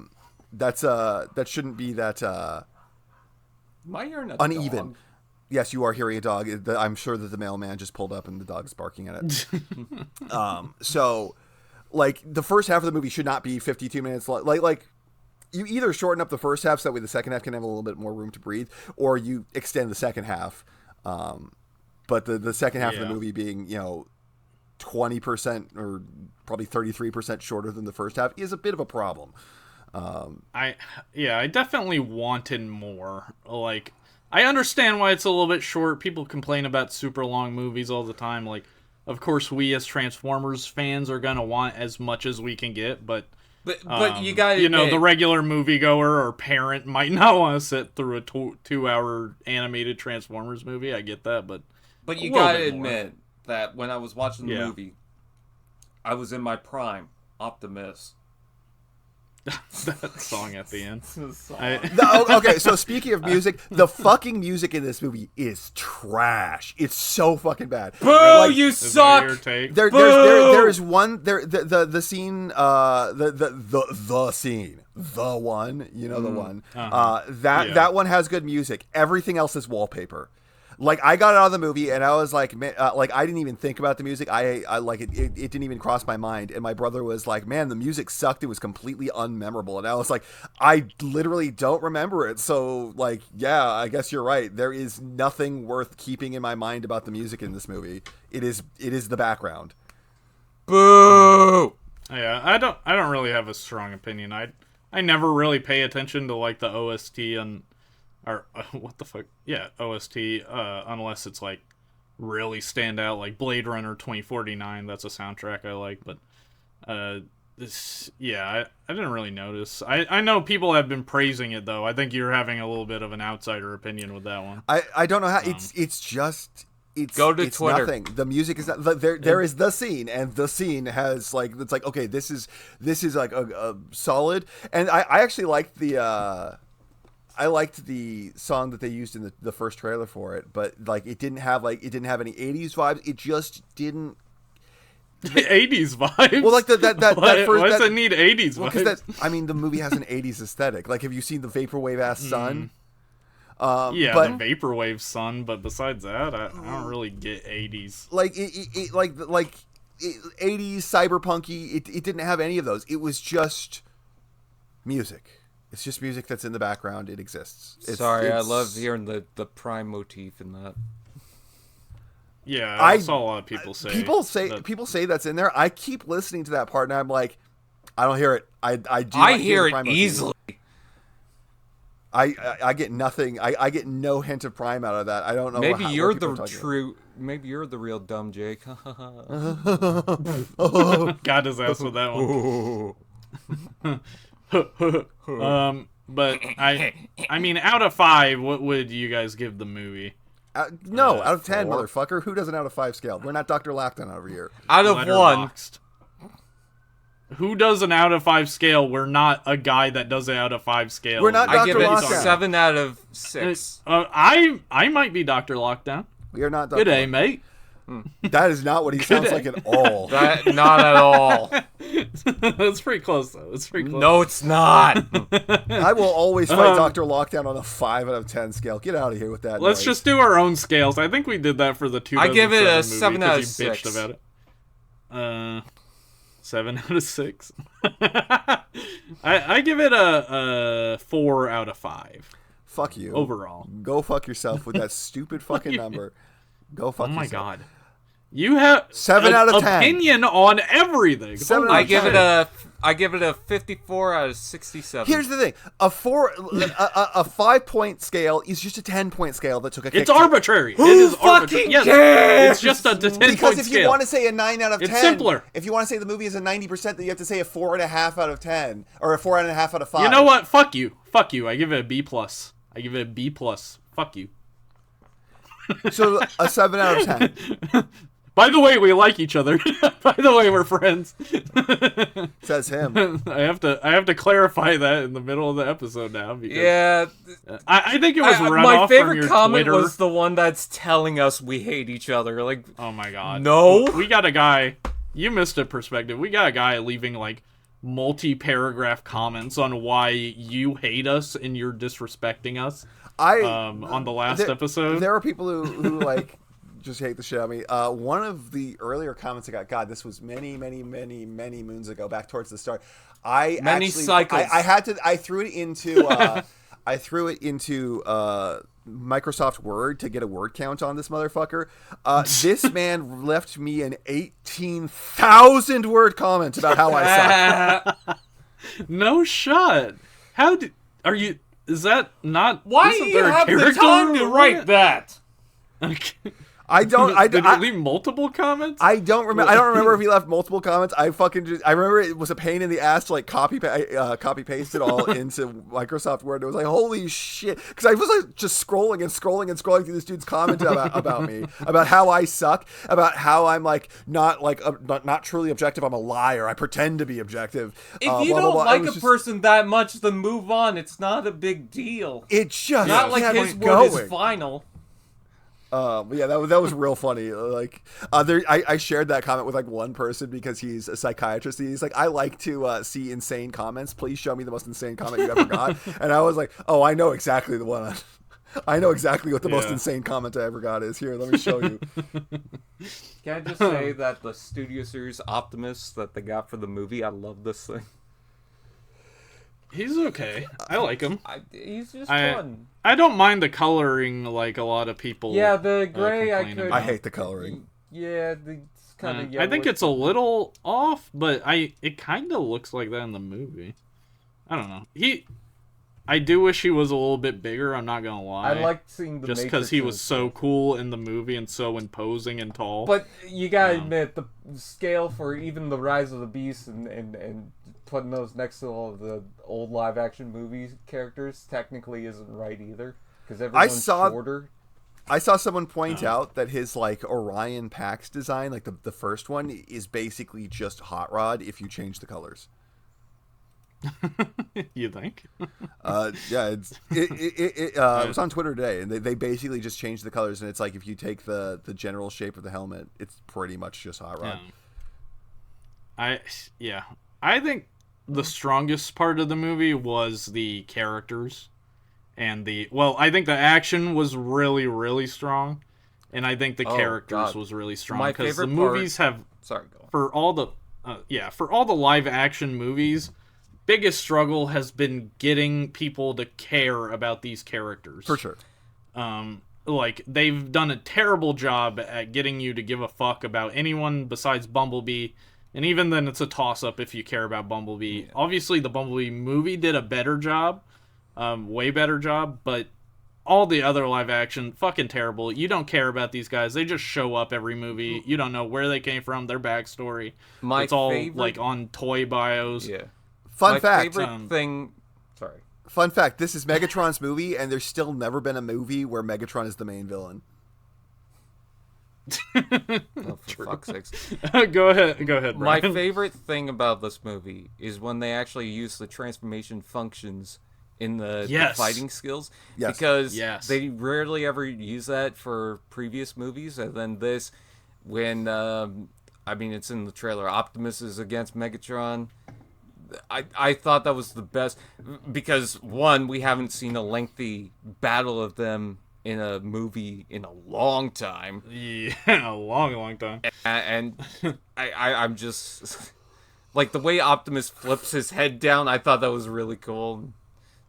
Speaker 3: shouldn't be that
Speaker 2: Am I hearing a
Speaker 3: uneven.
Speaker 2: Dog?
Speaker 3: Yes, you are hearing a dog. I'm sure that the mailman just pulled up and the dog's barking at it. So, like, the first half of the movie should not be 52 minutes. Like you either shorten up the first half so that way the second half can have a little bit more room to breathe, or you extend the second half. But the second half of the movie being, 20% or probably 33% shorter than the first half is a bit of a problem.
Speaker 1: I definitely wanted more. Like, I understand why it's a little bit short. People complain about super long movies all the time. Like, of course, we as Transformers fans are gonna want as much as we can get, but you gotta the regular moviegoer or parent might not want to sit through a 2-hour animated Transformers movie. I get that, but
Speaker 2: you gotta admit that when I was watching the movie, I was in my prime, Optimus.
Speaker 1: That song at the end.
Speaker 3: Okay, so speaking of music, the fucking music in this movie is trash. It's so fucking bad.
Speaker 2: Boo! You suck.
Speaker 3: There is one the scene the scene the one the one that one has good music. Everything else is wallpaper. Like, I got out of the movie and I was like, man, like, I didn't even think about the music. I like it didn't even cross my mind. And my brother was like, man, the music sucked. It was completely unmemorable. And I was like, I literally don't remember it. So, like, yeah, I guess you're right. There is nothing worth keeping in my mind about the music in this movie. It is the background.
Speaker 2: Boo!
Speaker 1: Yeah, I don't really have a strong opinion. I never really pay attention to, like, the OST and or what the fuck? Yeah, OST. Unless it's like really stand out, like Blade Runner 2049. That's a soundtrack I like, but I didn't really notice. I know people have been praising it though. I think you're having a little bit of an outsider opinion with that one.
Speaker 3: I don't know how it's
Speaker 2: go to Twitter.
Speaker 3: Nothing. The music is not there. There is the scene, and the scene has like it's like okay, this is like a solid. And I actually liked the. liked the song that they used in the first trailer for it, but like it didn't have any 80s vibes. It just didn't.
Speaker 1: 80s vibes.
Speaker 3: Well, like that first.
Speaker 1: Why does it need 80s vibes?
Speaker 3: Because the movie has an 80s aesthetic. Like, have you seen the vaporwave ass sun?
Speaker 1: But the vaporwave sun. But besides that, I don't really get 80s.
Speaker 3: Like it 80s cyberpunky. It didn't have any of those. It was just music. It's just music that's in the background. It exists.
Speaker 2: I love hearing the Prime motif in that.
Speaker 1: Yeah, I saw a lot of people say.
Speaker 3: People say that's in there. I keep listening to that part, and I'm like, I don't hear it.
Speaker 2: I hear it easily.
Speaker 3: I get nothing. I get no hint of Prime out of that. I don't know.
Speaker 2: Maybe you're the real dumb Jake.
Speaker 1: Got his ass with that one. But I mean, out of 5, what would you guys give the movie?
Speaker 3: Out of 10, 4? Motherfucker. Who does an out of 5 scale? We're not Dr. Lockdown over here.
Speaker 2: Out of 1.
Speaker 1: Who does an out of 5 scale? We're not a guy that does an out of 5 scale.
Speaker 3: We're not Dr. Lockdown.
Speaker 2: I give it 7 out of 6.
Speaker 1: I might be Dr. Lockdown.
Speaker 3: We are not Dr.
Speaker 1: Good day, mate.
Speaker 3: That is not what he sounds like at all.
Speaker 2: Not at all.
Speaker 1: That's pretty close, though. It's pretty close.
Speaker 2: No, it's not.
Speaker 3: I will always fight Dr. Lockdown on a 5 out of 10 scale. Get out of here with that.
Speaker 1: Let's just do our own scales. I think we did that for the 2007
Speaker 2: I give it a
Speaker 1: movie
Speaker 2: 7 out of
Speaker 1: 6. You bitched about it. 7 out of 6. I give it a 4 out of 5.
Speaker 3: Fuck you.
Speaker 1: Overall.
Speaker 3: Go fuck yourself with that stupid fucking number. Go fuck yourself.
Speaker 1: Oh my god. You have
Speaker 3: 7 out of 10.
Speaker 1: Opinion on everything.
Speaker 2: I give it a 54 out of 67.
Speaker 3: Here's the thing: a 5-point scale is just a 10-point scale that took a kick.
Speaker 1: It's arbitrary.
Speaker 2: Who
Speaker 1: it is
Speaker 2: fucking
Speaker 1: cares?
Speaker 2: Yes,
Speaker 1: it's just a 10-point scale.
Speaker 3: Because if you want to say a 9 out of 10,
Speaker 1: it's simpler.
Speaker 3: If you want to say the movie is a 90%, then you have to say a 4.5 out of 10 or a 4.5 out of 5.
Speaker 1: You know what? Fuck you. Fuck you. I give it a B+. I give it a B+. Fuck you.
Speaker 3: So a 7 out of 10.
Speaker 1: By the way, we like each other. By the way, we're friends.
Speaker 3: Says him.
Speaker 1: I have to clarify that in the middle of the episode now. Because
Speaker 2: yeah.
Speaker 1: I think it was run
Speaker 2: my
Speaker 1: off
Speaker 2: favorite
Speaker 1: from your
Speaker 2: comment
Speaker 1: Twitter.
Speaker 2: was the one that's telling us we hate each other. Like,
Speaker 1: oh my god.
Speaker 2: No.
Speaker 1: We got a guy. You missed a perspective. We got a guy leaving like multi-paragraph comments on why you hate us and you're disrespecting us. On the last episode.
Speaker 3: There are people who like just hate the shit out of me. One of the earlier comments I got, God, this was many moons ago, back towards the start. I threw it into Microsoft Word to get a word count on this motherfucker. This man left me an 18,000 word comment about how I suck.
Speaker 1: No shot. Is that not?
Speaker 2: Why do you have the time to write that?
Speaker 1: Okay.
Speaker 3: Did
Speaker 1: he leave multiple comments?
Speaker 3: I don't remember. I don't remember if he left multiple comments. I remember it was a pain in the ass to like copy paste it all into Microsoft Word. It was like, holy shit, because I was like just scrolling through this dude's comment about me, about how I suck, about how I'm like not truly objective. I'm a liar. I pretend to be objective.
Speaker 2: If you don't like a person that much, then move on. It's not a big deal.
Speaker 3: It's just
Speaker 2: not like his word is final.
Speaker 3: Yeah, that was real funny. Like, I shared that comment with like one person because he's a psychiatrist. He's like, I like to see insane comments. Please show me the most insane comment you ever got. And I was like, oh, I know exactly the one. I know exactly what the most insane comment I ever got is. Here, let me show you.
Speaker 2: Can I just say that the Studio Series Optimus that they got for the movie, I love this thing.
Speaker 1: He's okay. I like him.
Speaker 2: He's just fun.
Speaker 1: I don't mind the coloring like a lot of people.
Speaker 2: Yeah, the gray
Speaker 3: I hate the coloring.
Speaker 2: Yeah, it's kind of yellow.
Speaker 1: I think it's a little off, but it kind of looks like that in the movie. I don't know. I do wish he was a little bit bigger, I'm not gonna lie.
Speaker 2: I liked seeing the
Speaker 1: just because he was so cool in the movie and so imposing and tall.
Speaker 2: But you gotta admit, the scale for even the Rise of the Beast and putting those next to all of the old live-action movie characters technically isn't right either. Because everyone's shorter.
Speaker 3: I saw someone point out that his like Orion Pax design, like the first one, is basically just Hot Rod if you change the colors.
Speaker 1: You think?
Speaker 3: Yeah, it was on Twitter today, and they basically just changed the colors, and it's like if you take the general shape of the helmet, it's pretty much just Hot Rod.
Speaker 1: I think the strongest part of the movie was the characters, and I think the action was really, really strong, and I think the characters was really strong because the movies have for all the live action movies, biggest struggle has been getting people to care about these characters.
Speaker 3: For sure.
Speaker 1: Like, they've done a terrible job at getting you to give a fuck about anyone besides Bumblebee, and even then it's a toss-up if you care about Bumblebee. Yeah. Obviously, the Bumblebee movie did a better job, way better job, but all the other live action, fucking terrible. You don't care about these guys. They just show up every movie. You don't know where they came from, their backstory. It's all, like, on toy bios.
Speaker 2: Yeah.
Speaker 3: Fun fact. Fun fact, this is Megatron's movie, and there's still never been a movie where Megatron is the main villain.
Speaker 2: Oh, for fuck's sakes.
Speaker 1: Go ahead, Brian.
Speaker 2: My favorite thing about this movie is when they actually use the transformation functions in the fighting skills.
Speaker 3: Yes.
Speaker 2: Because they rarely ever use that for previous movies, and then this, when, it's in the trailer, Optimus is against Megatron. I thought that was the best because, one, we haven't seen a lengthy battle of them in a movie in a long time.
Speaker 1: Yeah, a long time.
Speaker 2: And I'm just like, the way Optimus flips his head down, I thought that was really cool.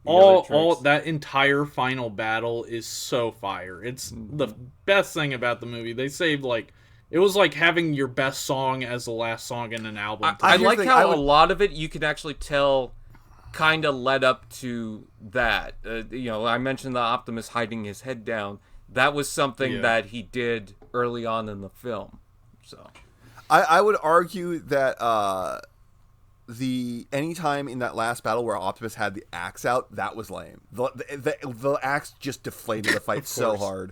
Speaker 1: All that entire final battle is so fire. It's the best thing about the movie. They saved, like, it was like having your best song as the last song in an album.
Speaker 2: I like how a lot of it you could actually tell kind of led up to that. I mentioned the Optimus hiding his head down. That was something that he did early on in the film. So,
Speaker 3: I would argue that anytime in that last battle where Optimus had the axe out, that was lame. The axe just deflated the fight so hard.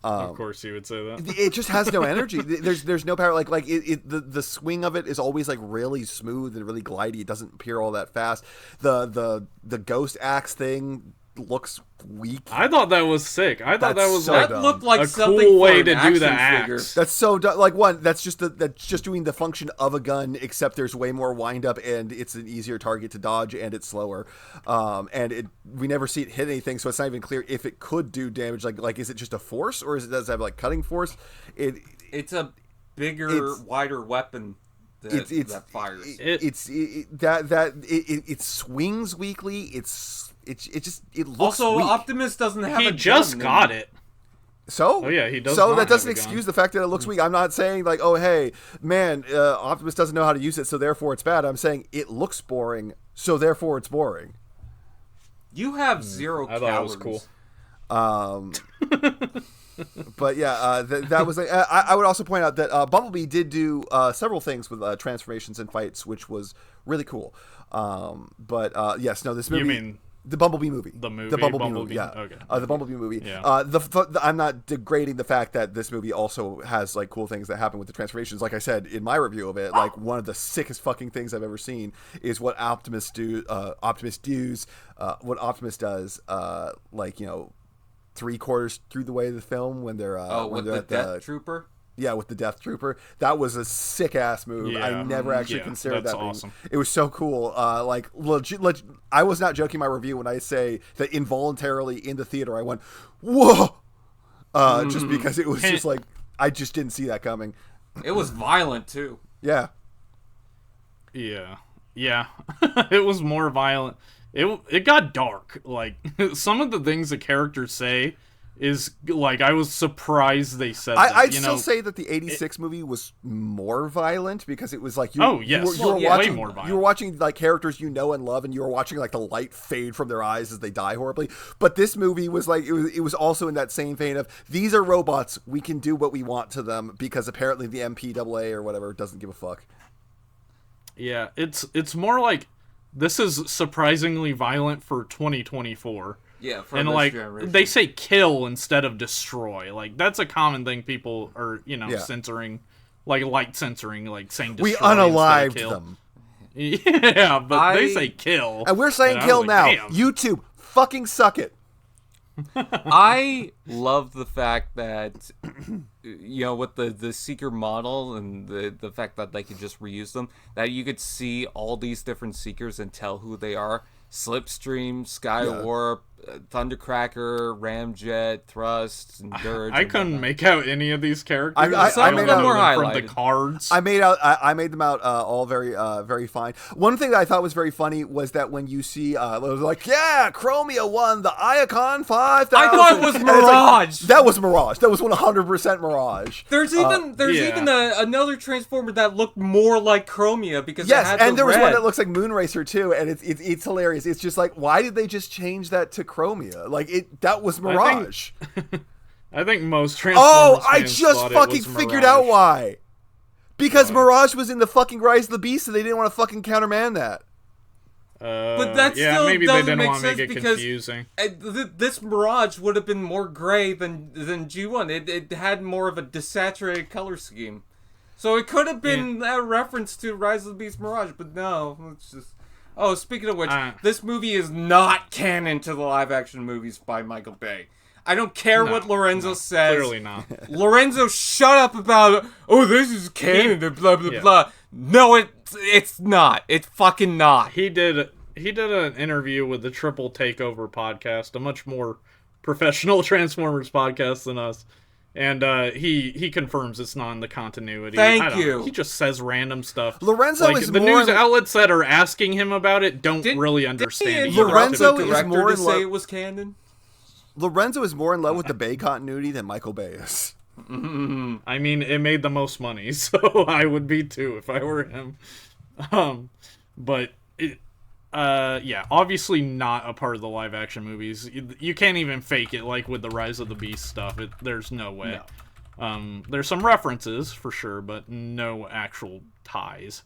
Speaker 1: Of course, you would say that.
Speaker 3: It just has no energy. There's no power. Like the swing of it is always like really smooth and really glidey. It doesn't appear all that fast. The ghost axe thing looks weak.
Speaker 1: I thought that was sick. I thought that was
Speaker 3: so
Speaker 1: like
Speaker 3: dumb.
Speaker 2: Looked like
Speaker 1: a
Speaker 2: something
Speaker 1: cool way
Speaker 2: for
Speaker 1: to
Speaker 2: an
Speaker 1: do the
Speaker 2: action figure.
Speaker 1: axe.
Speaker 3: That's so dumb. Like, one, that's just doing the function of a gun, except there's way more wind up and it's an easier target to dodge and it's slower. We never see it hit anything, so it's not even clear if it could do damage. Like is it just a force, or does it have like cutting force?
Speaker 2: It's a bigger, wider weapon that fires.
Speaker 3: It swings weakly. It looks
Speaker 2: also
Speaker 3: weak.
Speaker 2: Optimus doesn't have
Speaker 1: he
Speaker 2: a
Speaker 1: just
Speaker 2: gun
Speaker 1: got it.
Speaker 3: So?
Speaker 1: Oh yeah, he does.
Speaker 3: So
Speaker 1: not
Speaker 3: that doesn't
Speaker 1: have a gun.
Speaker 3: excuse the fact that it looks weak. I'm not saying like, oh hey, man, Optimus doesn't know how to use it, so therefore it's bad. I'm saying it looks boring, so therefore it's boring.
Speaker 2: You have zero
Speaker 1: I
Speaker 2: calories.
Speaker 1: thought it was cool.
Speaker 3: But yeah, that was. I would also point out that Bumblebee did do several things with transformations and fights, which was really cool. Yes, no, this movie.
Speaker 1: You mean
Speaker 3: the Bumblebee movie?
Speaker 1: The movie,
Speaker 3: the Bumblebee movie. Yeah,
Speaker 1: okay.
Speaker 3: The Bumblebee movie.
Speaker 1: Yeah.
Speaker 3: I'm not degrading the fact that this movie also has like cool things that happen with the transformations. Like I said in my review of it, like one of the sickest fucking things I've ever seen is what Optimus does. What Optimus does, 3/4 through the way of the film when they're
Speaker 2: with the Death Trooper.
Speaker 3: Yeah, with the Death Trooper. That was a sick ass move.
Speaker 1: Yeah.
Speaker 3: I never actually considered
Speaker 1: that's
Speaker 3: that being,
Speaker 1: awesome.
Speaker 3: It was so cool. Legit, I was not joking in my review when I say that involuntarily in the theater I went, whoa! Just because it was just like, I just didn't see that coming.
Speaker 2: It was violent too.
Speaker 3: Yeah.
Speaker 1: Yeah. It was more violent. It got dark. Like, some of the things the characters say is, like, I was surprised they said that.
Speaker 3: I'd still say that the 86 movie was more violent because it was like, you were
Speaker 1: way more violent.
Speaker 3: You were watching, like, characters you know and love, and you were watching, like, the light fade from their eyes as they die horribly. But this movie was, like, it was also in that same vein of, these are robots, we can do what we want to them, because apparently the MPAA or whatever doesn't give a fuck.
Speaker 1: Yeah, it's more like, this is surprisingly violent for 2024.
Speaker 2: Yeah, for
Speaker 1: and
Speaker 2: this
Speaker 1: like
Speaker 2: generation.
Speaker 1: They say kill instead of destroy. Like, that's a common thing people are, censoring, like light censoring, like saying destroy
Speaker 3: we unalived
Speaker 1: instead of kill.
Speaker 3: them.
Speaker 1: Yeah, but they say kill.
Speaker 3: And we're saying kill now.
Speaker 1: Damn.
Speaker 3: YouTube, fucking suck it.
Speaker 2: I love the fact that, with the Seeker model and the fact that they could just reuse them, that you could see all these different Seekers and tell who they are. Slipstream, Skywarp, Thundercracker, Ramjet, Thrust, and Dirge.
Speaker 1: I couldn't make out any of these characters.
Speaker 3: I made out
Speaker 2: more
Speaker 1: from
Speaker 2: highlighted.
Speaker 1: the cards.
Speaker 3: I made them out all very very fine. One thing that I thought was very funny was that when you see it was like, Chromia won the Iacon 5000.
Speaker 2: I thought it was Mirage.
Speaker 3: That was Mirage. That was 100% Mirage.
Speaker 2: There's even another Transformer that looked more like Chromia because it had
Speaker 3: and there was
Speaker 2: red.
Speaker 3: one that looks like Moonracer too, and it's hilarious. It's just like, why did they just change that to Chromia? Like that was Mirage.
Speaker 1: I think most Transformers
Speaker 3: I
Speaker 1: fans
Speaker 3: just
Speaker 1: thought
Speaker 3: fucking
Speaker 1: it was
Speaker 3: figured
Speaker 1: Mirage.
Speaker 3: out why. Because Mirage was in the fucking Rise of the Beast, and they didn't want to fucking counterman that.
Speaker 2: But that still
Speaker 1: maybe
Speaker 2: doesn't
Speaker 1: they didn't
Speaker 2: make
Speaker 1: want to
Speaker 2: sense
Speaker 1: make it
Speaker 2: because
Speaker 1: confusing.
Speaker 2: This Mirage would have been more gray than G1. It had more of a desaturated color scheme. So it could have been a reference to Rise of the Beast Mirage, but no. It's just... Oh, speaking of which, this movie is not canon to the live-action movies by Michael Bay. I don't care what Lorenzo says.
Speaker 1: Clearly not.
Speaker 2: Lorenzo, shut up about, this is canon, blah, blah, blah. No, it's not. It's fucking not.
Speaker 1: He did an interview with the Triple Takeover podcast, a much more professional Transformers podcast than us. And he confirms it's not in the continuity.
Speaker 2: Thank you.
Speaker 1: He just says random stuff.
Speaker 3: Lorenzo is
Speaker 1: the
Speaker 3: more
Speaker 1: news outlets that are asking him about it don't really understand.
Speaker 2: Did
Speaker 3: Lorenzo
Speaker 2: the
Speaker 3: is
Speaker 2: director
Speaker 3: more
Speaker 2: to
Speaker 3: in
Speaker 2: say
Speaker 3: love.
Speaker 2: it was canon?
Speaker 3: Lorenzo is more in love with the Bay continuity than Michael Bay is.
Speaker 1: I mean, it made the most money, so I would be too if I were him. But obviously not a part of the live action movies. You can't even fake it like with the Rise of the Beast stuff. There's no way. No. There's some references for sure, but no actual ties.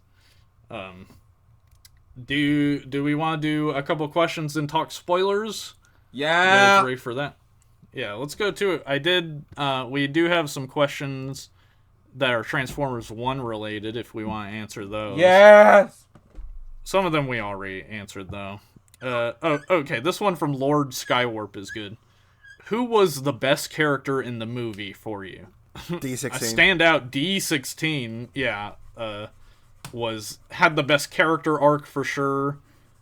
Speaker 1: Do we want to do a couple questions and talk spoilers?
Speaker 2: Yeah.
Speaker 1: Ready for that? Yeah, let's go to it. We do have some questions that are Transformers 1 related if we want to answer those.
Speaker 2: Yes!
Speaker 1: Some of them we already answered, though. Okay, this one from Lord Skywarp is good. Who was the best character in the movie for you?
Speaker 3: D16.
Speaker 1: A standout D16, had the best character arc for sure.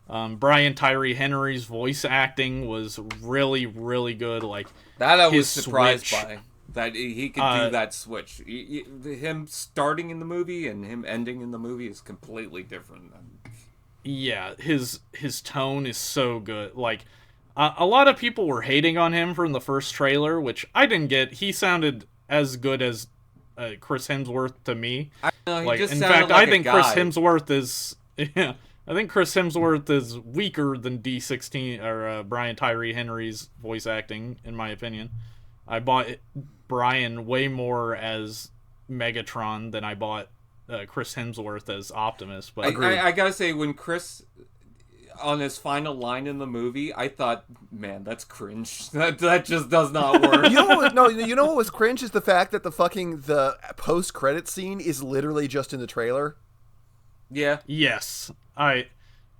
Speaker 1: Brian Tyree Henry's voice acting was really, really good. Like
Speaker 2: that I was surprised by. That he could do that switch. Him starting in the movie and him ending in the movie is completely different.
Speaker 1: Yeah, his tone is so good. Like, a lot of people were hating on him from the first trailer, which I didn't get. He sounded as good as Chris Hemsworth to me.
Speaker 2: I know, he just
Speaker 1: in
Speaker 2: sounded
Speaker 1: fact,
Speaker 2: like
Speaker 1: I think
Speaker 2: a
Speaker 1: Chris
Speaker 2: guy.
Speaker 1: Hemsworth is. Yeah, I think Chris Hemsworth is weaker than D16 or Brian Tyree Henry's voice acting, in my opinion. I bought Brian way more as Megatron than I bought Chris Hemsworth as Optimus. But
Speaker 2: I gotta say, when Chris, on his final line in the movie, I thought, man, that's cringe. That just does not work.
Speaker 3: You know what was cringe is the fact that the post-credit scene is literally just in the trailer.
Speaker 2: Yeah.
Speaker 1: Yes. I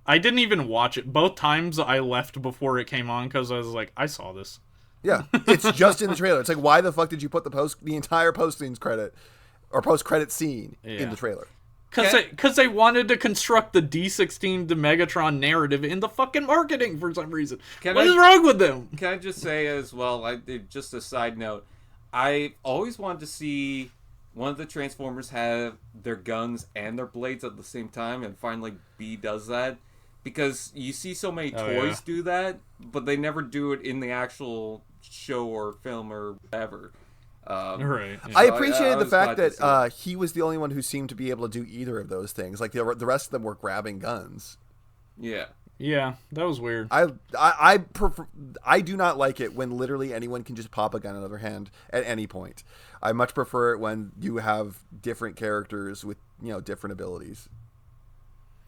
Speaker 1: didn't even watch it. Both times I left before it came on because I was like, I saw this.
Speaker 3: Yeah, it's just in the trailer. It's like, why the fuck did you put the entire post-scenes credit or post-credit scene in the trailer?
Speaker 1: Because they wanted to construct the D16 to Megatron narrative in the fucking marketing for some reason. What is wrong with them?
Speaker 2: Can I just say as well, just a side note, I always wanted to see one of the Transformers have their guns and their blades at the same time, and finally B does that. Because you see so many toys do that, but they never do it in the actual show or film or whatever.
Speaker 1: Right. Yeah.
Speaker 3: I appreciated the fact that he was the only one who seemed to be able to do either of those things. Like the rest of them were grabbing guns.
Speaker 2: Yeah.
Speaker 1: Yeah, that was weird.
Speaker 3: I do not like it when literally anyone can just pop a gun out of their hand at any point. I much prefer it when you have different characters with different abilities.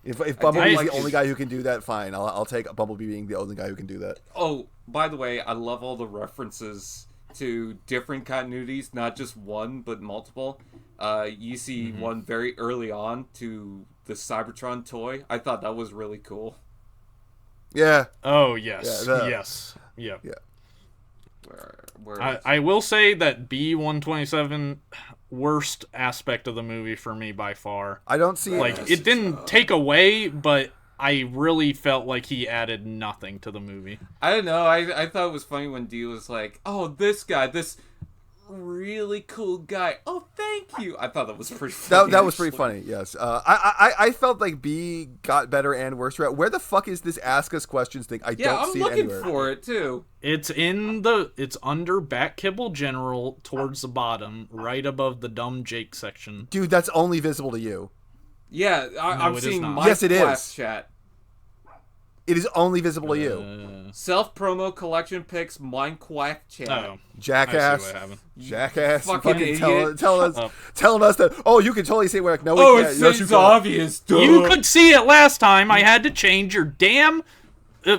Speaker 3: If Bumblebee is the only guy who can do that, fine. I'll take Bumblebee being the only guy who can do that.
Speaker 2: Oh, by the way, I love all the references to different continuities, not just one, but multiple. You see one very early on to the Cybertron toy. I thought that was really cool.
Speaker 3: Yeah.
Speaker 1: Oh, yes.
Speaker 3: Yeah,
Speaker 1: yes. Yep.
Speaker 3: Yeah.
Speaker 1: I will say that B-127, worst aspect of the movie for me by far.
Speaker 3: I don't see
Speaker 1: it didn't take away, but I really felt like he added nothing to the movie.
Speaker 2: I don't know. I thought it was funny when Dee was like, "Oh, this guy, this really cool guy. Oh, thank you." I thought that was pretty funny.
Speaker 3: That was pretty funny, yes. I felt like B got better and worse throughout. Where the fuck is this ask us questions thing? I don't see it anywhere.
Speaker 2: I'm looking for it, too.
Speaker 1: It's under Bat Kibble General towards the bottom, right above the Dumb Jake section.
Speaker 3: Dude, that's only visible to you.
Speaker 2: Yeah, I'm seeing my
Speaker 3: yes, it is.
Speaker 2: Chat.
Speaker 3: It is only visible to you.
Speaker 2: Self-promo collection pics, Minecraft chat.
Speaker 1: Oh,
Speaker 3: Jackass.
Speaker 1: I see what happened.
Speaker 3: Jackass.
Speaker 2: Fucking idiot.
Speaker 3: telling us that, oh, you can totally say we're like, no, we can't.
Speaker 2: It seems obvious, dude.
Speaker 1: You could see it last time. I had to change your damn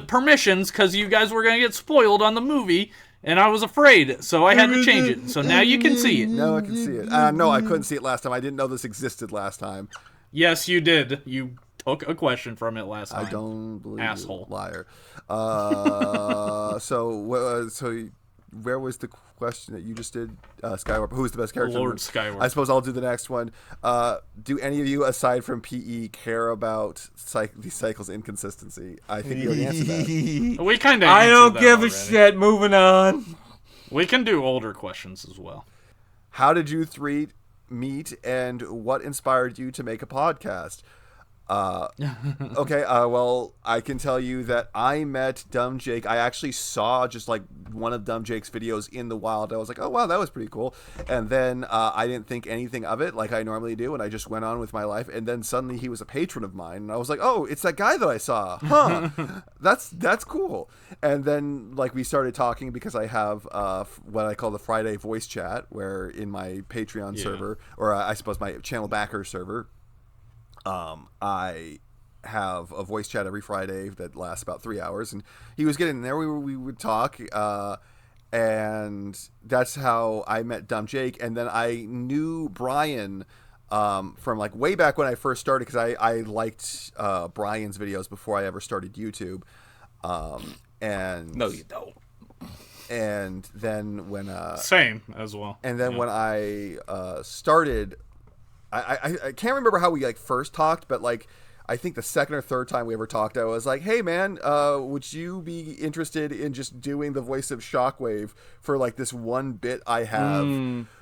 Speaker 1: permissions because you guys were going to get spoiled on the movie, and I was afraid, so I had to change it. So now you can see it.
Speaker 3: Now I can see it. No, I couldn't see it last time. I didn't know this existed last time.
Speaker 1: Yes, you did. You took a question from it last time.
Speaker 3: I don't believe
Speaker 1: Asshole.
Speaker 3: you, liar. So where was the question that you just did? Skywalker. Who's the best character?
Speaker 1: Lord Skywalker.
Speaker 3: I suppose I'll do the next one. Do any of you, aside from PE, care about the cycle's inconsistency? I think we already answered that.
Speaker 1: We kind of.
Speaker 2: I don't give a shit. Moving on.
Speaker 1: We can do older questions as well.
Speaker 3: How did you three meet, and what inspired you to make a podcast? Okay, well, I can tell you that I met Dumb Jake. I actually saw just like one of Dumb Jake's videos in the wild. I was like, oh wow, that was pretty cool. And then I didn't think anything of it like I normally do, and I just went on with my life. And then suddenly he was a patron of mine, and I was like, oh, it's that guy that I saw. Huh, that's cool. And then like we started talking because I have what I call the Friday voice chat, where in my Patreon server, or I suppose my channel backer server, I have a voice chat every Friday that lasts about 3 hours, and he was getting there. We would talk, and that's how I met Dumb Jake. And then I knew Brian from like way back when I first started, because I liked Brian's videos before I ever started YouTube. And
Speaker 2: no, you don't.
Speaker 3: And then when
Speaker 1: same as well.
Speaker 3: And then when I started. I can't remember how we like first talked, but like I think the second or third time we ever talked, I was like, "Hey man, would you be interested in just doing the voice of Shockwave for like this one bit I have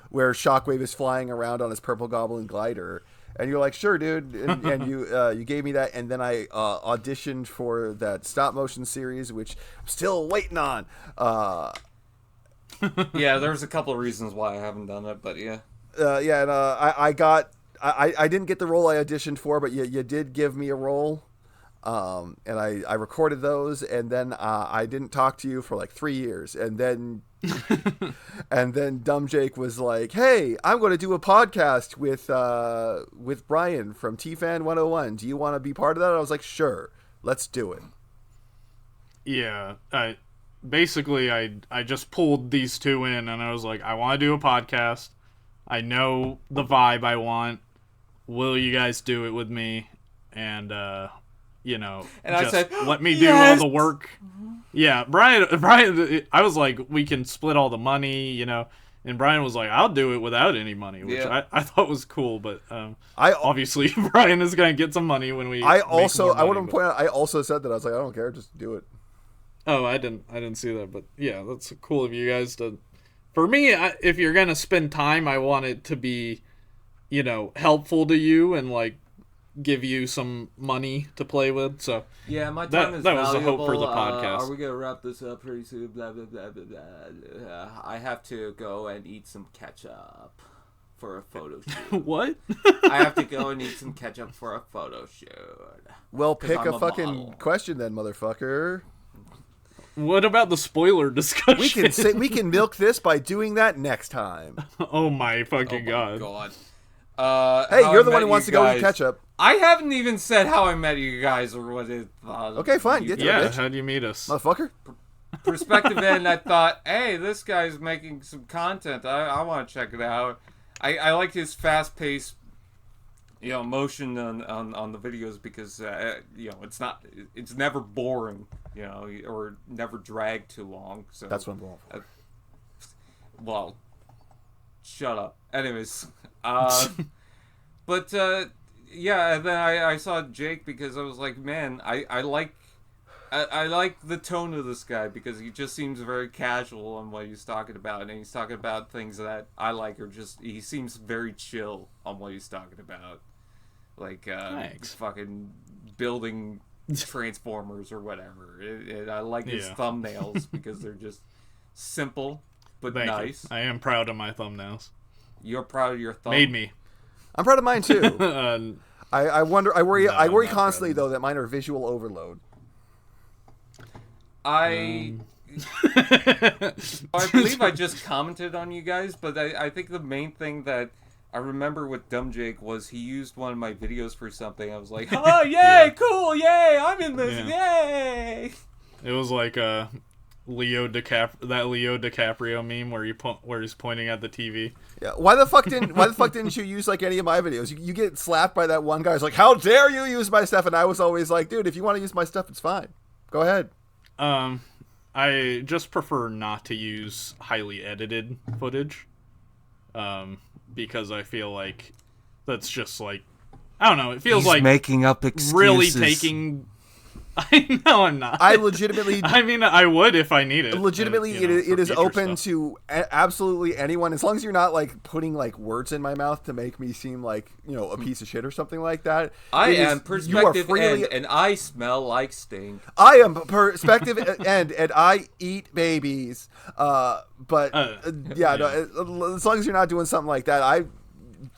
Speaker 3: where Shockwave is flying around on his purple goblin glider?" And you're like, "Sure, dude," and you gave me that, and then I auditioned for that stop motion series, which I'm still waiting on.
Speaker 2: Yeah, there's a couple of reasons why I haven't done it, but yeah.
Speaker 3: And I got. I didn't get the role I auditioned for, but you did give me a role, and I recorded those, and then I didn't talk to you for like 3 years, and then Dumb Jake was like, "Hey, I'm going to do a podcast with Brian from TFan 101. Do you want to be part of that?" I was like, "Sure, let's do it."
Speaker 1: Yeah, basically I just pulled these two in, and I was like, I want to do a podcast. I know the vibe I want. Will you guys do it with me? And, and just
Speaker 2: I said,
Speaker 1: let me do all the work. Yeah, Brian, I was like, we can split all the money, and Brian was like, I'll do it without any money, which I thought was cool, but obviously Brian is going to get some money when we
Speaker 3: I want to point out, I also said that. I was like, I don't care, just do it.
Speaker 1: Oh, I didn't see that, but yeah, that's cool of you guys to... For me, if you're going to spend time, I want it to be, helpful to you and, like, give you some money to play with. So
Speaker 2: yeah, my time is valuable.
Speaker 1: That was the hope for the podcast.
Speaker 2: Are we going to wrap this up pretty soon? Blah, blah, blah, blah, blah. I have to go and eat some ketchup for a photo shoot.
Speaker 1: What?
Speaker 2: I have to go and eat some ketchup for a photo shoot.
Speaker 3: Well, pick a fucking model. Question then, motherfucker.
Speaker 1: What about the spoiler discussion?
Speaker 3: We can milk this by doing that next time.
Speaker 1: Oh my fucking god.
Speaker 3: Hey, you're the one who wants to go eat ketchup.
Speaker 2: I haven't even said how I met you guys or what it.
Speaker 3: Okay, fine. Get to it, bitch.
Speaker 1: How'd you meet us,
Speaker 3: motherfucker?
Speaker 2: Perspective end. I thought, hey, this guy's making some content. I want to check it out. I like his fast-paced motion on the videos because it's never boring, or never drag too long. So
Speaker 3: that's what I'm going for.
Speaker 2: Well, shut up. Anyways, but yeah, and then I saw Jake because I was like, man, I like the tone of this guy because he just seems very casual on what he's talking about, and he's talking about things that I like, or just he seems very chill on what he's talking about, like fucking building Transformers or whatever. I like his thumbnails because they're just simple but
Speaker 1: Thank
Speaker 2: nice.
Speaker 1: You. I am proud of my thumbnails.
Speaker 2: You're proud of your thumb.
Speaker 1: Made me.
Speaker 3: I'm proud of mine too. I worry constantly though that mine are visual overload.
Speaker 2: I believe I just commented on you guys, but I think the main thing that I remember with Dumb Jake was he used one of my videos for something. I was like, oh, yay, cool, yay, I'm in this, yay!
Speaker 1: It was like Leo DiCaprio meme where he's pointing at the TV.
Speaker 3: Yeah, why the fuck didn't you use like any of my videos? You get slapped by that one guy who's like, how dare you use my stuff? And I was always like, dude, if you want to use my stuff, it's fine. Go ahead.
Speaker 1: I just prefer not to use highly edited footage, because I feel like that's just like, I don't know, it feels like
Speaker 2: making up excuses.
Speaker 1: Really taking. I know I'm not.
Speaker 3: I legitimately.
Speaker 1: I mean, I would if I needed.
Speaker 3: Legitimately, it is open to absolutely anyone, as long as you're not like putting like words in my mouth to make me seem like a piece of shit or something like that.
Speaker 2: I am perspective and I smell like stink.
Speaker 3: I am perspective and I eat babies. No, as long as you're not doing something like that, I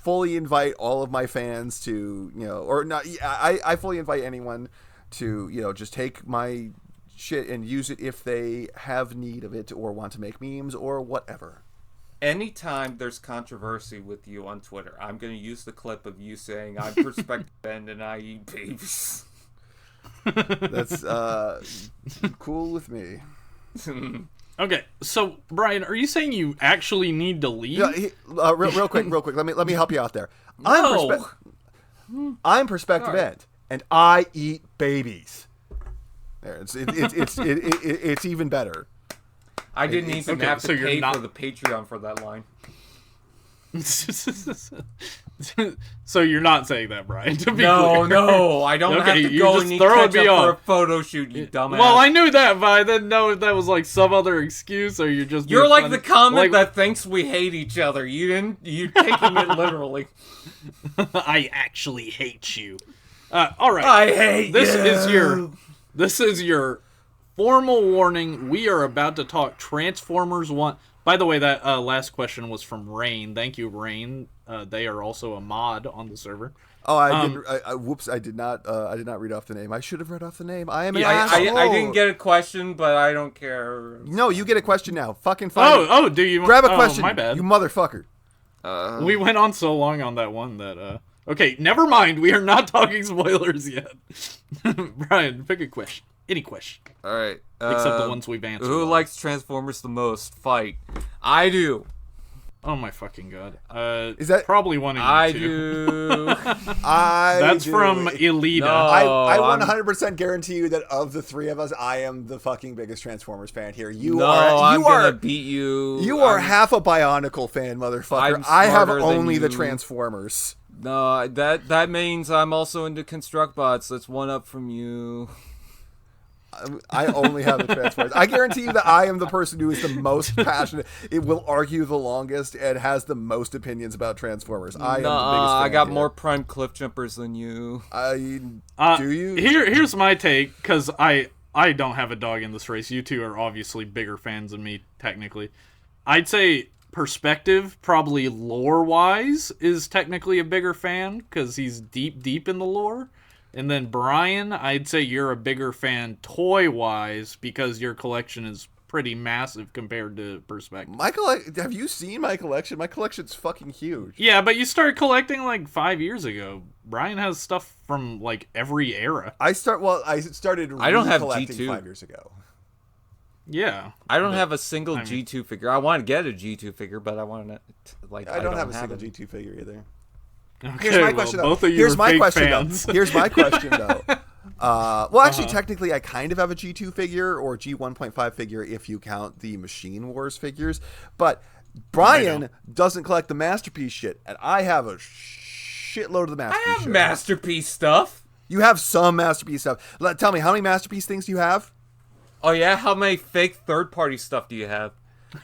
Speaker 3: fully invite all of my fans to or not. I fully invite anyone to just take my shit and use it if they have need of it or want to make memes or whatever.
Speaker 2: Anytime there's controversy with you on Twitter, I'm going to use the clip of you saying I'm perspective and I eat babies.
Speaker 3: That's cool with me.
Speaker 1: Okay, so Brian, are you saying you actually need to leave?
Speaker 3: Yeah, real quick. Let me help you out there.
Speaker 2: No.
Speaker 3: I'm perspective end. And I eat babies. There, it's even better.
Speaker 2: I didn't even have to pay for the Patreon for that line.
Speaker 1: So you're not saying that, Brian? To be
Speaker 2: clear.
Speaker 1: No,
Speaker 2: I don't have to go and need ketchup for a photo shoot, you dumbass.
Speaker 1: Well, I knew that, but I didn't know if that was like some other excuse or you're just.
Speaker 2: You're like funny. The comment that thinks we hate each other. You're taking it literally.
Speaker 1: I actually hate you. All right.
Speaker 2: I hate
Speaker 1: you. This is your formal warning. We are about to talk Transformers 1. By the way, that last question was from Rain. Thank you, Rain. They are also a mod on the server.
Speaker 3: Oh, I did not read off the name. I should have read off the name. I am an asshole.
Speaker 2: I didn't get a question, but I don't care.
Speaker 3: No, you get a question now. Fucking fine.
Speaker 1: Oh, do you?
Speaker 3: Grab a question.
Speaker 1: My bad.
Speaker 3: You motherfucker.
Speaker 1: We went on so long on that one that. Okay, never mind. We are not talking spoilers yet. Brian, pick a question. Any question.
Speaker 2: All right.
Speaker 1: Except the ones we've answered.
Speaker 2: Who likes Transformers the most? Fight. I do.
Speaker 1: Oh my fucking god.
Speaker 3: Is that
Speaker 1: probably one of you
Speaker 2: I
Speaker 1: two?
Speaker 2: Do.
Speaker 1: That's from Elita.
Speaker 3: No, I 100% guarantee you that of the three of us, I am the fucking biggest Transformers fan here.
Speaker 2: I'm gonna beat you.
Speaker 3: You are half a Bionicle fan, motherfucker. I have only the Transformers.
Speaker 2: No, that means I'm also into Construct Bots. That's one up from you.
Speaker 3: I only have the Transformers. I guarantee you that I am the person who is the most passionate. It will argue the longest and has the most opinions about Transformers. I am the biggest fan
Speaker 2: I got
Speaker 3: here.
Speaker 2: more Prime Cliff Jumpers than you.
Speaker 3: Do you?
Speaker 1: Here's my take, because I don't have a dog in this race. You two are obviously bigger fans than me, technically. I'd say Perspective, probably lore-wise, is technically a bigger fan, because he's deep in the lore. And then Brian, I'd say you're a bigger fan toy-wise, because your collection is pretty massive compared to Perspective.
Speaker 3: Have you seen my collection? My collection's fucking huge.
Speaker 1: Yeah, but you started collecting like 5 years ago. Brian has stuff from like every era.
Speaker 3: I started
Speaker 2: I don't have
Speaker 3: collecting
Speaker 2: G2.
Speaker 3: 5 years ago.
Speaker 1: Yeah.
Speaker 2: I don't have a single G2 figure. I want to get a G2 figure, but I want to I don't have a single
Speaker 3: G2 figure either.
Speaker 1: Okay,
Speaker 3: Here's my question, though.
Speaker 1: Both of you
Speaker 3: Here's
Speaker 1: are
Speaker 3: my
Speaker 1: fake
Speaker 3: question,
Speaker 1: fans.
Speaker 3: though. Here's my question, though. Well, actually, technically, I kind of have a G2 figure or G1.5 figure if you count the Machine Wars figures. But Brian doesn't collect the Masterpiece shit, and I have a shitload of the Masterpiece
Speaker 2: I have
Speaker 3: shit.
Speaker 2: Masterpiece stuff.
Speaker 3: You have some Masterpiece stuff. Tell me, how many Masterpiece things do you have?
Speaker 2: Oh, yeah? How many fake third-party stuff do you have?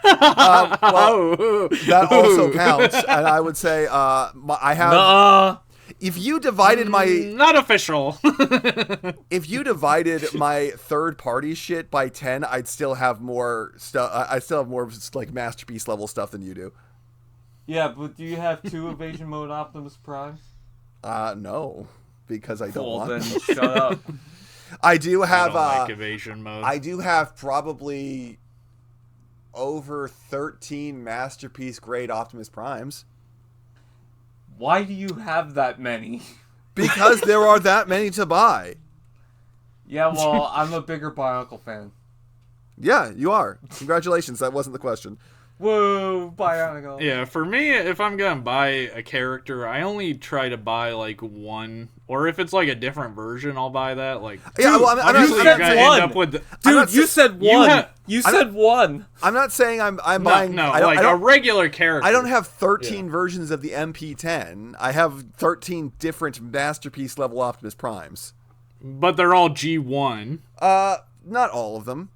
Speaker 3: Well, that also counts, and I would say I have... If you divided my...
Speaker 1: Not official.
Speaker 3: If you divided my third-party shit by 10, I'd still have more stuff. I still have more like Masterpiece level stuff than you do.
Speaker 2: Yeah, but do you have 2 Evasion Mode Optimus Primes?
Speaker 3: No, because I don't want
Speaker 2: then
Speaker 3: them.
Speaker 2: shut up.
Speaker 3: I do have
Speaker 1: I don't like evasion mode.
Speaker 3: I do have probably over 13 Masterpiece grade Optimus Primes.
Speaker 2: Why do you have that many?
Speaker 3: Because there are that many to buy.
Speaker 2: Yeah, well, I'm a bigger Bionicle fan.
Speaker 3: Yeah, you are. Congratulations. That wasn't the question.
Speaker 2: Whoa, Bionicle.
Speaker 1: Yeah, for me, if I'm gonna buy a character, I only try to buy like one, or if it's like a different version, I'll buy that. Like,
Speaker 3: Yeah, well, I'm not,
Speaker 1: usually you're gonna end up with.
Speaker 2: Dude, you said one. You said one.
Speaker 3: I'm not saying I'm buying.
Speaker 1: No,
Speaker 3: I don't,
Speaker 1: like
Speaker 3: I don't,
Speaker 1: a regular character.
Speaker 3: I don't have 13 versions of the MP10. I have 13 different Masterpiece level Optimus Primes.
Speaker 1: But they're all G1.
Speaker 3: Not all of them,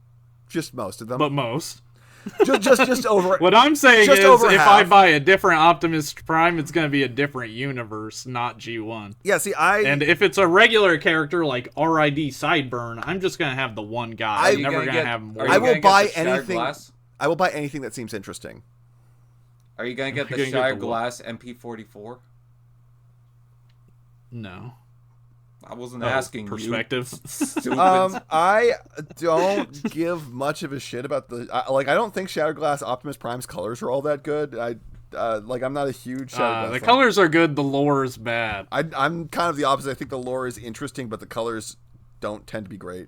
Speaker 3: just most of them.
Speaker 1: But most.
Speaker 3: Just over.
Speaker 1: What I'm saying is, if
Speaker 3: half.
Speaker 1: I buy a different Optimus Prime, it's going to be a different universe, not G1.
Speaker 3: Yeah, see,
Speaker 1: And if it's a regular character like RID Sideburn, I'm just going to have the one guy. I'm never going to have more.
Speaker 3: I will buy anything. I will buy anything that seems interesting.
Speaker 2: Are you going to get the Shire Glass MP44?
Speaker 1: No.
Speaker 2: I wasn't asking
Speaker 1: perspective.
Speaker 2: You.
Speaker 3: I don't give much of a shit about the I don't think Shattered Glass Optimus Prime's colors are all that good. I'm not a huge Shattered Glass
Speaker 1: the
Speaker 3: fan.
Speaker 1: colors are good, the lore is bad.
Speaker 3: I'm kind of the opposite. I think the lore is interesting, but the colors don't tend to be great.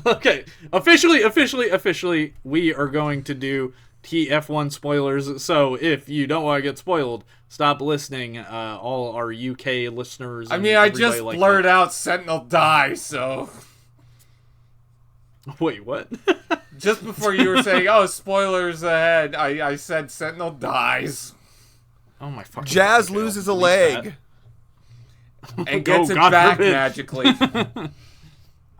Speaker 1: Okay, officially, we are going to do TF1 spoilers. So if you don't want to get spoiled, stop listening. All our UK listeners.
Speaker 2: I mean, I just blurred out Sentinel dies, so.
Speaker 1: Wait, what?
Speaker 2: Just before you were saying, "Oh, spoilers ahead," I said Sentinel dies.
Speaker 1: Oh my fucking!
Speaker 3: Jazz loses a leg
Speaker 2: and gets it back magically.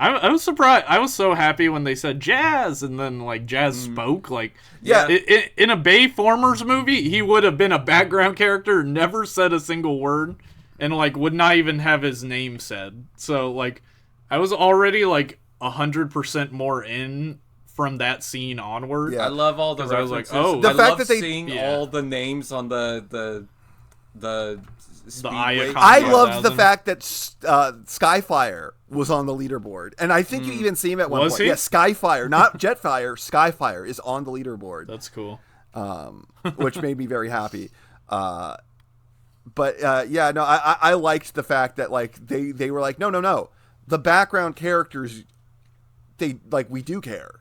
Speaker 1: I was surprised. I was so happy when they said Jazz, and then like Jazz spoke. Like,
Speaker 3: yeah,
Speaker 1: in a Bayformers movie, he would have been a background character, never said a single word, and like would not even have his name said. So like, I was already like 100% more in from that scene onward.
Speaker 2: Yeah. I love all the references.
Speaker 1: I was like, oh,
Speaker 3: the fact that
Speaker 2: seeing all the names on the
Speaker 1: Icon.
Speaker 3: I loved the fact that Skyfire was on the leaderboard, and I think you even see him at one point.
Speaker 1: He?
Speaker 3: Yeah, Skyfire, not Jetfire. Skyfire is on the leaderboard.
Speaker 1: That's cool.
Speaker 3: Which made me very happy. But yeah, no, I liked the fact that like they were like, no, the background characters, we do care.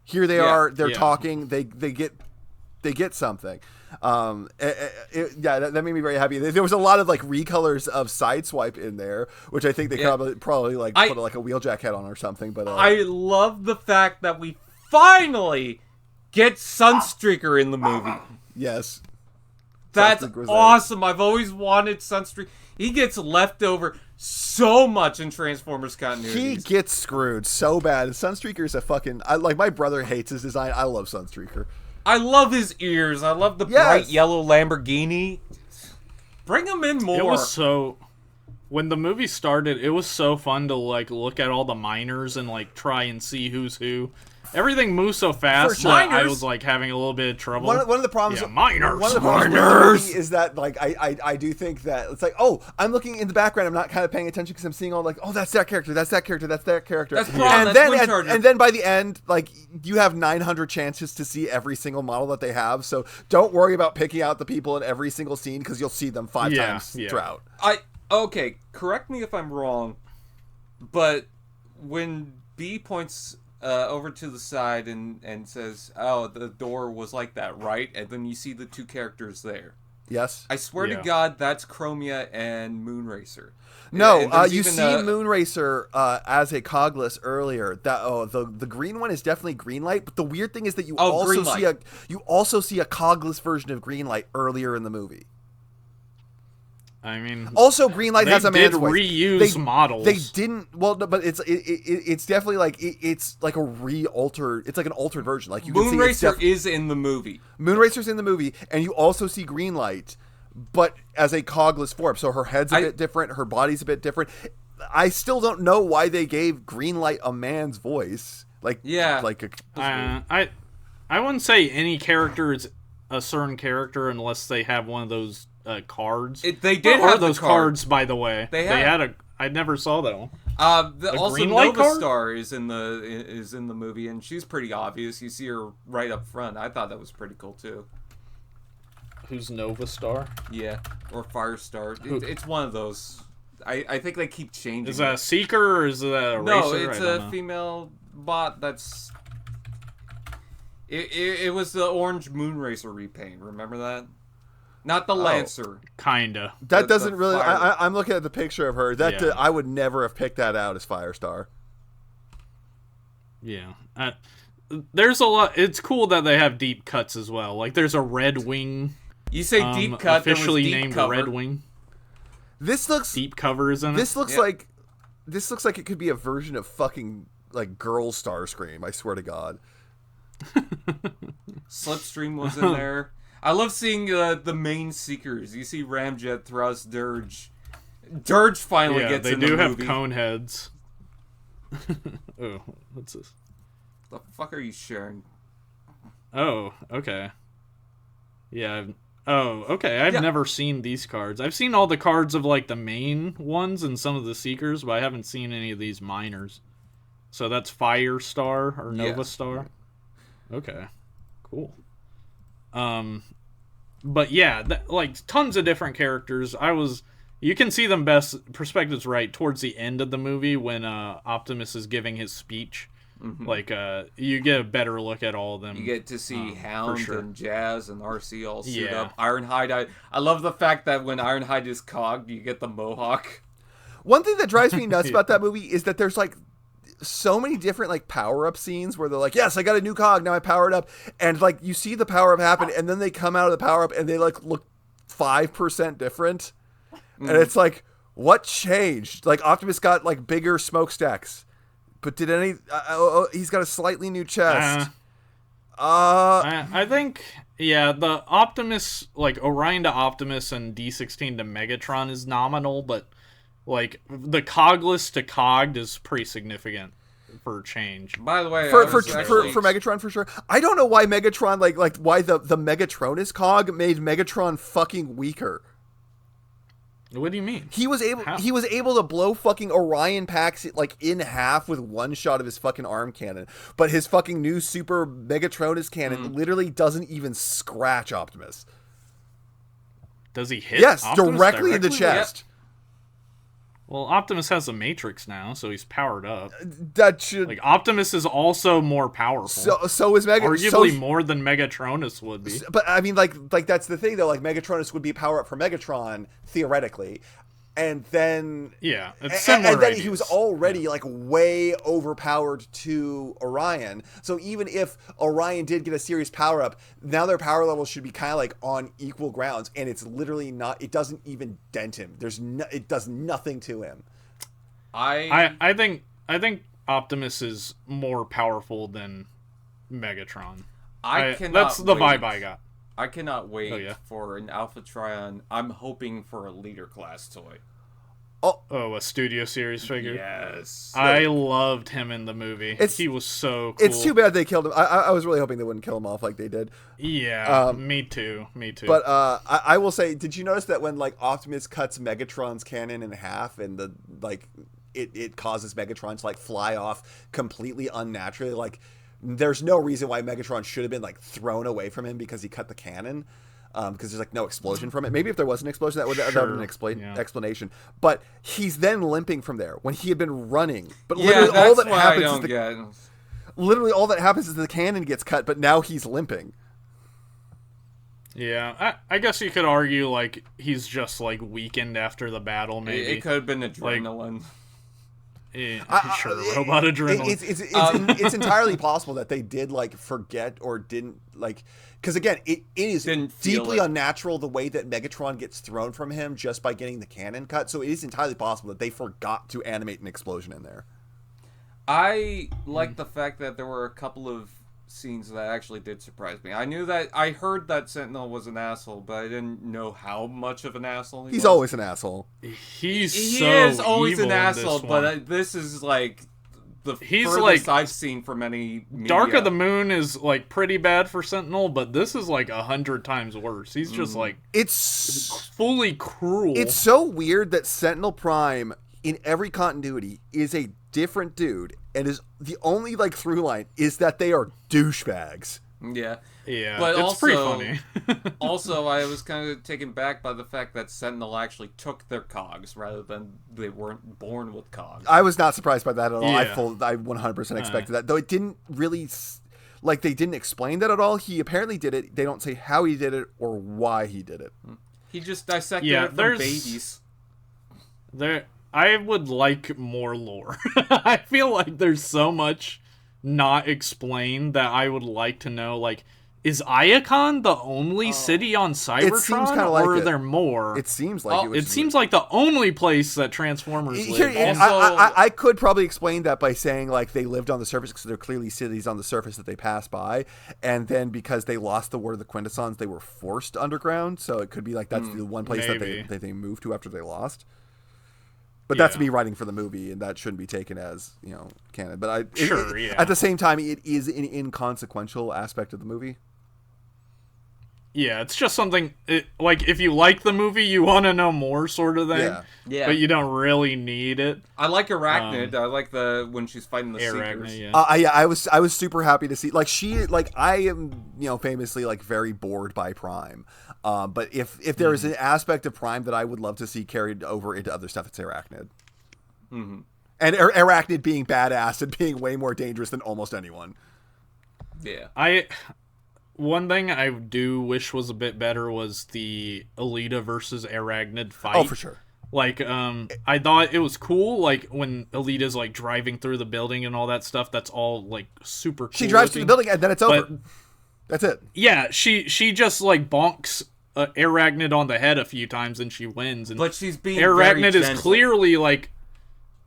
Speaker 3: Here they are, they're talking, they get something. That made me very happy. There was a lot of like recolors of Sideswipe in there, which I think they probably like put like a Wheeljack head on or something. But
Speaker 2: I love the fact that we finally get Sunstreaker in the movie.
Speaker 3: Yes,
Speaker 2: that's awesome. I've always wanted Sunstreaker. He gets left over so much in Transformers continuity.
Speaker 3: He gets screwed so bad. Sunstreaker's a fucking... my brother hates his design. I love Sunstreaker.
Speaker 2: I love his ears. I love the bright yellow Lamborghini. Bring him in more.
Speaker 1: It was so... When the movie started, it was so fun to like look at all the miners and like try and see who's who. Everything moves so fast that I was like having a little bit of trouble.
Speaker 3: One of the problems,
Speaker 1: miners.
Speaker 3: One of the problems is that like I do think that it's like, oh, I'm looking in the background, I'm not kind of paying attention because I'm seeing all like, oh, that's that character, that's that character, that's that character. And then by the end, like you have 900 chances to see every single model that they have. So don't worry about picking out the people in every single scene because you'll see them 5 times throughout.
Speaker 2: Okay, correct me if I'm wrong, but when B points over to the side and says, "Oh, the door was like that, right?" And then you see the 2 characters there.
Speaker 3: Yes.
Speaker 2: I swear to God, that's Chromia and Moonracer.
Speaker 3: No, you see Moonracer as a cogless earlier. The green one is definitely Greenlight, but the weird thing is that you also see a cogless version of Greenlight earlier in the movie.
Speaker 1: I mean,
Speaker 3: also Greenlight has a man's voice.
Speaker 1: They did reuse models.
Speaker 3: They didn't. Well, no, but it's definitely like it's like a altered. It's like an altered version. Like you can
Speaker 2: Moonracer is in the movie.
Speaker 3: Moonracer's in the movie, and you also see Greenlight, but as a cogless form. So her head's a bit different. Her body's a bit different. I still don't know why they gave Greenlight a man's voice. I
Speaker 1: wouldn't say any character is a certain character unless they have one of those cards.
Speaker 2: They did have
Speaker 1: those cards, by the way. They had a. I never saw that one.
Speaker 2: Also, Nova Star is in the movie, and she's pretty obvious. You see her right up front. I thought that was pretty cool too.
Speaker 1: Who's Nova Star?
Speaker 2: Yeah, or Firestar. It's one of those. I think they keep changing.
Speaker 1: Is that a Seeker or is that a Racer?
Speaker 2: No, it's a female bot that's... It was the orange Moonracer repaint, remember that? Not the Lancer.
Speaker 1: Kinda.
Speaker 3: That doesn't really... I'm looking at the picture of her. I would never have picked that out as Firestar.
Speaker 1: Yeah. There's a lot... It's cool that they have deep cuts as well. Like, there's a Red Wing...
Speaker 2: You say deep cut,
Speaker 1: officially
Speaker 2: deep
Speaker 1: named
Speaker 2: cover.
Speaker 1: Red Wing.
Speaker 3: This looks
Speaker 1: deep cover, isn't it?
Speaker 3: This looks like it could be a version of fucking like girl Starscream. I swear to God.
Speaker 2: Slipstream was in there. I love seeing the main Seekers. You see Ramjet, Thrust, Dirge. Dirge finally gets in the movie.
Speaker 1: They do have cone heads. Oh, what's this?
Speaker 2: The fuck are you sharing?
Speaker 1: Oh, okay. Yeah. Okay. I've never seen these cards. I've seen all the cards of like the main ones and some of the Seekers, but I haven't seen any of these minors. So that's Firestar or Nova Star. Okay. Cool. But yeah, like tons of different characters. You can see them best. Perspective's right towards the end of the movie when Optimus is giving his speech. Mm-hmm. Like, you get a better look at all of them.
Speaker 2: You get to see Hound and Jazz and arcee all suit up. Ironhide. I love the fact that when Ironhide is cogged, you get the mohawk.
Speaker 3: One thing that drives me nuts about that movie is that there's like so many different like power-up scenes where they're like, yes, I got a new cog, now I power it up. And like you see the power-up happen and then they come out of the power-up and they like look 5% different. Mm. And it's like, what changed? Like Optimus got like bigger smokestacks. But did any... he's got a slightly new chest.
Speaker 1: I think, the Optimus, like, Orion to Optimus and D16 to Megatron is nominal, but, like, the cogless to cogged is pretty significant for change.
Speaker 2: By the way,
Speaker 3: for Megatron, for sure. I don't know why Megatron, like why the Megatronus cog made Megatron fucking weaker.
Speaker 1: What do you mean?
Speaker 3: He was able to blow fucking Orion Pax like in half with one shot of his fucking arm cannon, but his fucking new super Megatronus cannon literally doesn't even scratch Optimus.
Speaker 1: Does he hit?
Speaker 3: Yes,
Speaker 1: Optimus
Speaker 3: directly in the chest.
Speaker 1: Yep. Well, Optimus has a Matrix now, so he's powered up.
Speaker 3: That should...
Speaker 1: Like, Optimus is also more powerful.
Speaker 3: So is Megatron.
Speaker 1: Arguably more than Megatronus would be.
Speaker 3: But, I mean, like that's the thing, though. Like, Megatronus would be power up for Megatron, theoretically. And then...
Speaker 1: Yeah, it's similar.
Speaker 3: And then he was already, like, way overpowered to Orion. So even if Orion did get a serious power-up, now their power levels should be kind of, like, on equal grounds. And it's literally not... It doesn't even dent him. It does nothing to him.
Speaker 1: I think Optimus is more powerful than Megatron. That's the vibe I got.
Speaker 2: I cannot wait for an Alpha Trion. I'm hoping for a leader class toy.
Speaker 1: Oh, a Studio Series figure?
Speaker 2: Yes.
Speaker 1: I loved him in the movie. He was so cool.
Speaker 3: It's too bad they killed him. I was really hoping they wouldn't kill him off like they did.
Speaker 1: Yeah, me too.
Speaker 3: But I will say, did you notice that when like Optimus cuts Megatron's cannon in half and the like it causes Megatron to like fly off completely unnaturally? Like, there's no reason why Megatron should have been like thrown away from him because he cut the cannon, because there's like no explosion from it. Maybe if there was an explosion, that would have been an explanation. But he's then limping from there when he had been running. But literally all that happens literally all that happens is the cannon gets cut, but now he's limping.
Speaker 1: Yeah, I guess you could argue, like, he's just, like, weakened after the battle, maybe.
Speaker 2: It could have been adrenaline.
Speaker 1: Like, robot adrenaline.
Speaker 3: It's entirely possible that they did, like, forget or didn't, like... Because, again, it is deeply unnatural the way that Megatron gets thrown from him just by getting the cannon cut. So it is entirely possible that they forgot to animate an explosion in there.
Speaker 2: I like the fact that there were a couple of scenes that actually did surprise me. I heard that Sentinel was an asshole, but I didn't know how much of an asshole he was.
Speaker 3: He's always an asshole.
Speaker 1: He is always
Speaker 2: an asshole, but this is like the furthest like, I've seen from any media.
Speaker 1: Dark of the Moon is like pretty bad for Sentinel, but this is like 100 times worse. He's just like it's fully cruel.
Speaker 3: It's so weird that Sentinel Prime in every continuity is a different dude, and is the only like through line is that they are douchebags.
Speaker 2: Yeah,
Speaker 1: but it's pretty funny.
Speaker 2: Also, I was kind of taken back by the fact that Sentinel actually took their cogs rather than they weren't born with cogs.
Speaker 3: I was not surprised by that at all. I 100% expected that, though it didn't really like they didn't explain that at all. He apparently did it. They don't say how he did it or why he did it.
Speaker 2: He just dissected it from babies.
Speaker 1: I would like more lore. I feel like there's so much not explained that I would like to know. Like, is Iacon the only city on Cybertron?
Speaker 3: It seems kind of like
Speaker 1: or are there more?
Speaker 3: It seems like
Speaker 1: it seems like the only place that Transformers live.
Speaker 3: I could probably explain that by saying like they lived on the surface because they're clearly cities on the surface that they pass by, and then because they lost the word of the quintessons, they were forced underground. So it could be like that's the one place that they moved to after they lost. But that's me writing for the movie, and that shouldn't be taken as, canon. But at the same time, it is an inconsequential aspect of the movie.
Speaker 1: Yeah, it's just something, like, if you like the movie, you want to know more sort of thing.
Speaker 2: Yeah.
Speaker 1: But you don't really need it.
Speaker 2: I like Arachnid. I like when she's fighting the Seekers.
Speaker 1: Yeah.
Speaker 3: I was super happy to see, like, I am, famously, like, very bored by Prime. But if there is an aspect of Prime that I would love to see carried over into other stuff, it's Arachnid.
Speaker 2: Mm-hmm.
Speaker 3: And Arachnid being badass and being way more dangerous than almost anyone.
Speaker 2: Yeah.
Speaker 1: One thing I do wish was a bit better was the Alita versus Arachnid fight.
Speaker 3: Oh, for sure.
Speaker 1: Like, I thought it was cool, like, when Alita's, like, driving through the building and all that stuff. That's all, like, super cool.
Speaker 3: She drives through the building and then it's over. That's it.
Speaker 1: Yeah, she just, like, bonks Arachnid on the head a few times and she wins.
Speaker 2: But she's being
Speaker 1: Arachnid is clearly, like...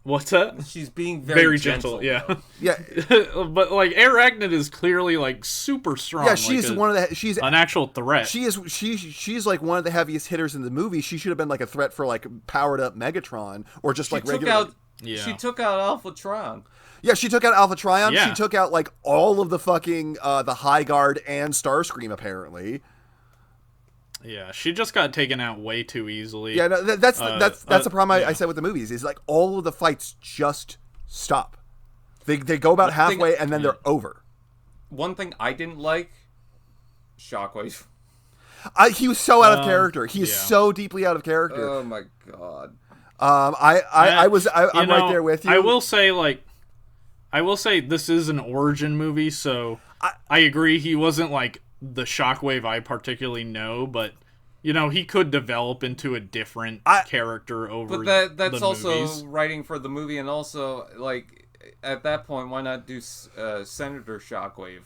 Speaker 1: What's that?
Speaker 2: She's being very gentle.
Speaker 1: Yeah.
Speaker 3: Yeah.
Speaker 1: But like Arachnid is clearly like super strong.
Speaker 3: Yeah, she's she's
Speaker 1: an actual threat.
Speaker 3: She's like one of the heaviest hitters in the movie. She should have been like a threat for like powered up Megatron or just like regular.
Speaker 2: She took out Alpha Trion.
Speaker 3: Yeah, she took out Alpha Trion.
Speaker 1: Yeah.
Speaker 3: She took out like all of the fucking the High Guard and Starscream apparently.
Speaker 1: Yeah, she just got taken out way too easily.
Speaker 3: Yeah, no, that's the problem I said with the movies is like all of the fights just stop. They go about halfway and then they're over.
Speaker 2: One thing I didn't like, Shockwave.
Speaker 3: He was so out of character. He is so deeply out of character.
Speaker 2: Oh my god.
Speaker 3: I'm right there with you.
Speaker 1: I will say this is an origin movie, so I agree he wasn't like the Shockwave I particularly know, but he could develop into a different character over.
Speaker 2: But that's
Speaker 1: the
Speaker 2: also
Speaker 1: movies.
Speaker 2: Writing for the movie, and also like at that point, why not do Senator Shockwave?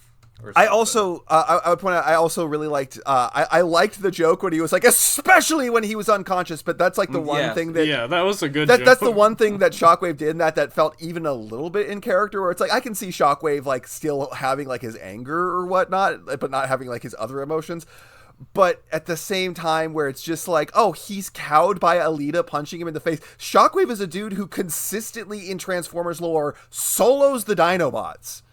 Speaker 2: I
Speaker 3: would point out I also really liked I liked the joke when he was like, especially when he was unconscious, but that's like the one thing that
Speaker 1: that was a good joke.
Speaker 3: That's the one thing that Shockwave did in that felt even a little bit in character, where it's like I can see Shockwave like still having like his anger or whatnot, but not having like his other emotions. But at the same time where it's just like, oh, he's cowed by Alita punching him in the face. Shockwave is a dude who consistently in Transformers lore solos the Dinobots.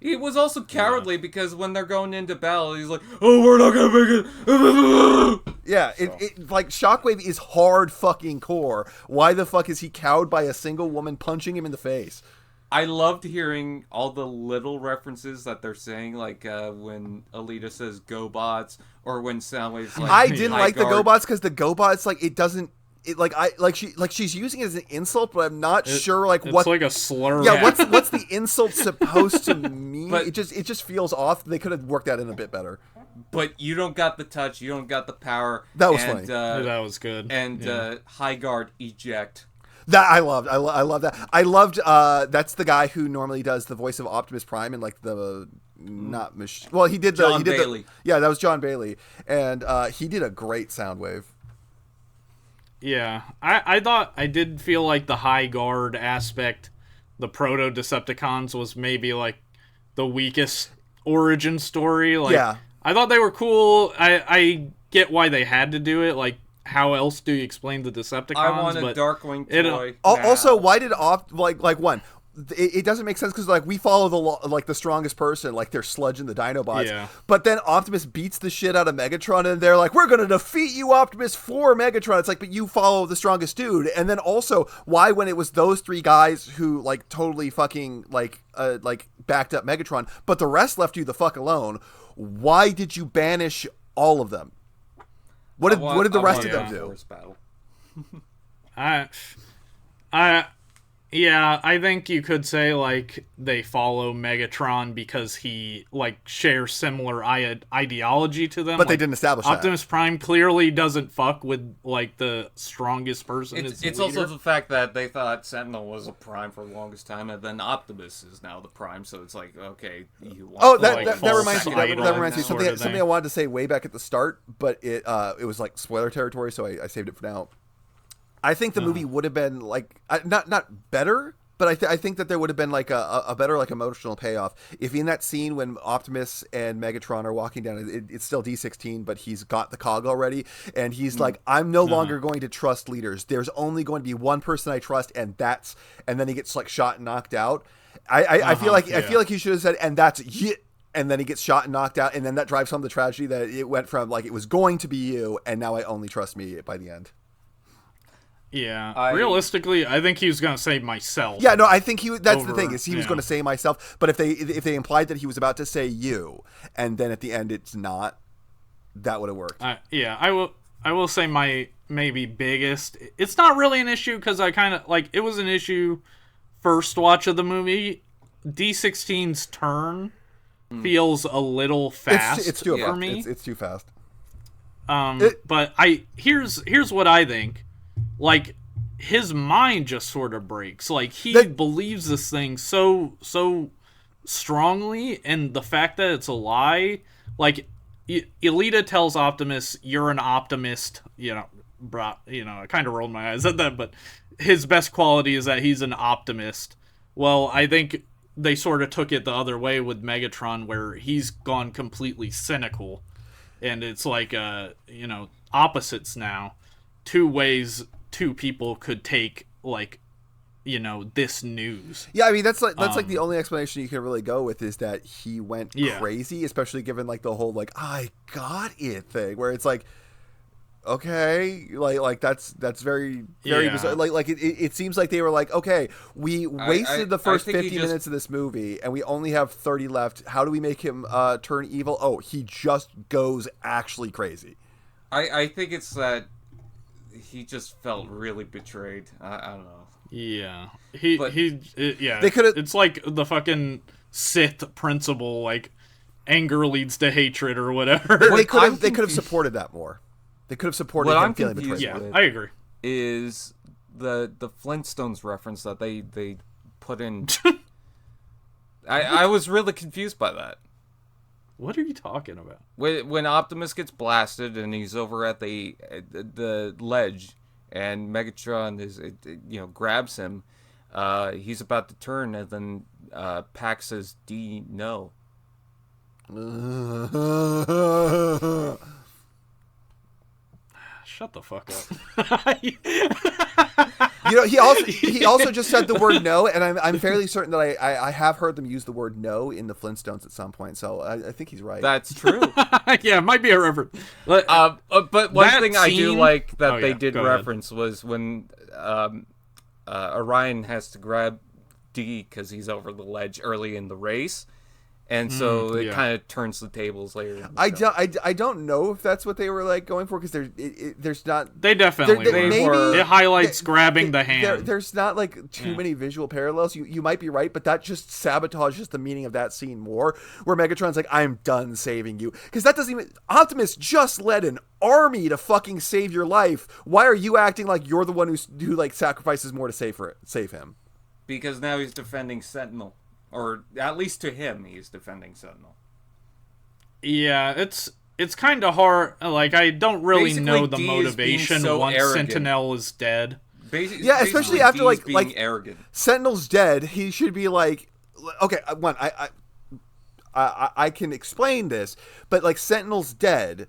Speaker 2: He was also cowardly because when they're going into battle, he's like, "Oh, we're not gonna make it."
Speaker 3: Yeah, it like Shockwave is hard fucking core. Why the fuck is he cowed by a single woman punching him in the face?
Speaker 2: I loved hearing all the little references that they're saying, like when Alita says "GoBots" or when Soundwave's like,
Speaker 3: I didn't like the GoBots because the GoBots like it doesn't. It she's using it as an insult, but I'm not sure like
Speaker 1: it's
Speaker 3: what.
Speaker 1: It's like a slur.
Speaker 3: Yeah, what's the insult supposed to mean? But it just feels off. They could have worked that in a bit better.
Speaker 2: but you don't got the touch, you don't got the power.
Speaker 3: That was funny.
Speaker 1: That was good.
Speaker 2: And high guard eject.
Speaker 3: That I loved. I love that. I loved. That's the guy who normally does the voice of Optimus Prime and like the not well, he did the
Speaker 2: John Bailey.
Speaker 3: Yeah, that was John Bailey, and he did a great sound wave.
Speaker 1: Yeah, I thought I did feel like the high guard aspect, the proto Decepticons was maybe like the weakest origin story. Like,
Speaker 3: yeah,
Speaker 1: I thought they were cool. I get why they had to do it. Like, how else do you explain the Decepticons?
Speaker 2: I want a Darkwing toy.
Speaker 3: Also, why did one? It doesn't make sense because like we follow the strongest person, like they're Sludge and the Dinobots.
Speaker 1: Yeah.
Speaker 3: But then Optimus beats the shit out of Megatron, and they're like, "We're gonna defeat you, Optimus, for Megatron." It's like, but you follow the strongest dude. And then also, why when it was those three guys who like totally fucking like backed up Megatron, but the rest left you the fuck alone? Why did you banish all of them? What did the rest of them do?
Speaker 1: Yeah, I think you could say, like, they follow Megatron because he, like, shares similar ideology to them.
Speaker 3: But they didn't establish that.
Speaker 1: Optimus Prime clearly doesn't fuck with, like, the strongest person.
Speaker 2: It's also the fact that they thought Sentinel was a Prime for the longest time, and then Optimus is now the Prime, so it's like, okay, you want
Speaker 3: that reminds me. That reminds me something I wanted to say way back at the start, but it was, like, spoiler territory, so I saved it for now. I think the movie would have been like not better, but I think that there would have been like a better like emotional payoff if in that scene when Optimus and Megatron are walking down, it's still D16, but he's got the cog already, and he's like, "I'm no longer going to trust leaders. There's only going to be one person I trust, and then he gets like shot and knocked out. I feel like he should have said, and that's it. And then he gets shot and knocked out, and then that drives home the tragedy that it went from like it was going to be you, and now I only trust me by the end.
Speaker 1: Yeah, realistically, I think he was going to say myself.
Speaker 3: Yeah, no, I think that's the thing, is he was going to say myself, but if they implied that he was about to say you, and then at the end it's not, that would have worked.
Speaker 1: I will say my maybe biggest, it's not really an issue because I kind of, like, it was an issue first watch of the movie. D16's turn feels a little fast
Speaker 3: it's too
Speaker 1: for me.
Speaker 3: It's too fast.
Speaker 1: But here's what I think. Like, his mind just sort of breaks. Like, he believes this thing so strongly, and the fact that it's a lie, like, Elita tells Optimus, "You're an optimist." I kind of rolled my eyes at that, but his best quality is that he's an optimist. Well, I think they sort of took it the other way with Megatron, where he's gone completely cynical, and it's like opposites now. Two ways two people could take, like, this news.
Speaker 3: Yeah, I mean that's like the only explanation you can really go with is that he went crazy, especially given like the whole like "I got it" thing, where it's like, okay, like that's very bizarre. Like it seems like they were like, okay, we wasted the first 50 minutes of this movie and we only have 30 left. How do we make him turn evil? Oh, he just goes actually crazy.
Speaker 2: I think it's that he just felt really betrayed. I don't know.
Speaker 1: Yeah, they
Speaker 3: could have.
Speaker 1: It's like the fucking Sith principle, like anger leads to hatred or whatever.
Speaker 3: They could have supported that more. They could have supported him feeling betrayed.
Speaker 1: Yeah, I agree.
Speaker 2: Is the Flintstones reference that they put in? I was really confused by that.
Speaker 1: What are you talking about?
Speaker 2: When Optimus gets blasted and he's over at the ledge, and Megatron grabs him, he's about to turn, and then Pax says, "D, no."
Speaker 1: Shut the fuck up.
Speaker 3: He also just said the word no, and I'm fairly certain that I have heard them use the word no in the Flintstones at some point, so I think he's right.
Speaker 2: That's true.
Speaker 1: Yeah, it might be a reference.
Speaker 2: But one thing I do like that they did reference was when Orion has to grab D because he's over the ledge early in the race, And so it kind of turns the tables later.
Speaker 3: I don't know if that's what they were like going for, because there's not.
Speaker 1: They definitely were. It highlights grabbing the hand.
Speaker 3: There's not like too many visual parallels. You might be right, but that just sabotages the meaning of that scene more. Where Megatron's like, "I'm done saving you," because that doesn't even. Optimus just led an army to fucking save your life. Why are you acting like you're the one who like sacrifices more to save him?
Speaker 2: Because now he's defending Sentinel. Or at least to him, he's defending Sentinel.
Speaker 1: Yeah, it's kind of hard. Like, I don't really basically know the motivation once arrogant. Sentinel is dead.
Speaker 3: Especially after
Speaker 2: D's
Speaker 3: like
Speaker 2: arrogant.
Speaker 3: Sentinel's dead. He should be like, okay, one, I can explain this, but like Sentinel's dead,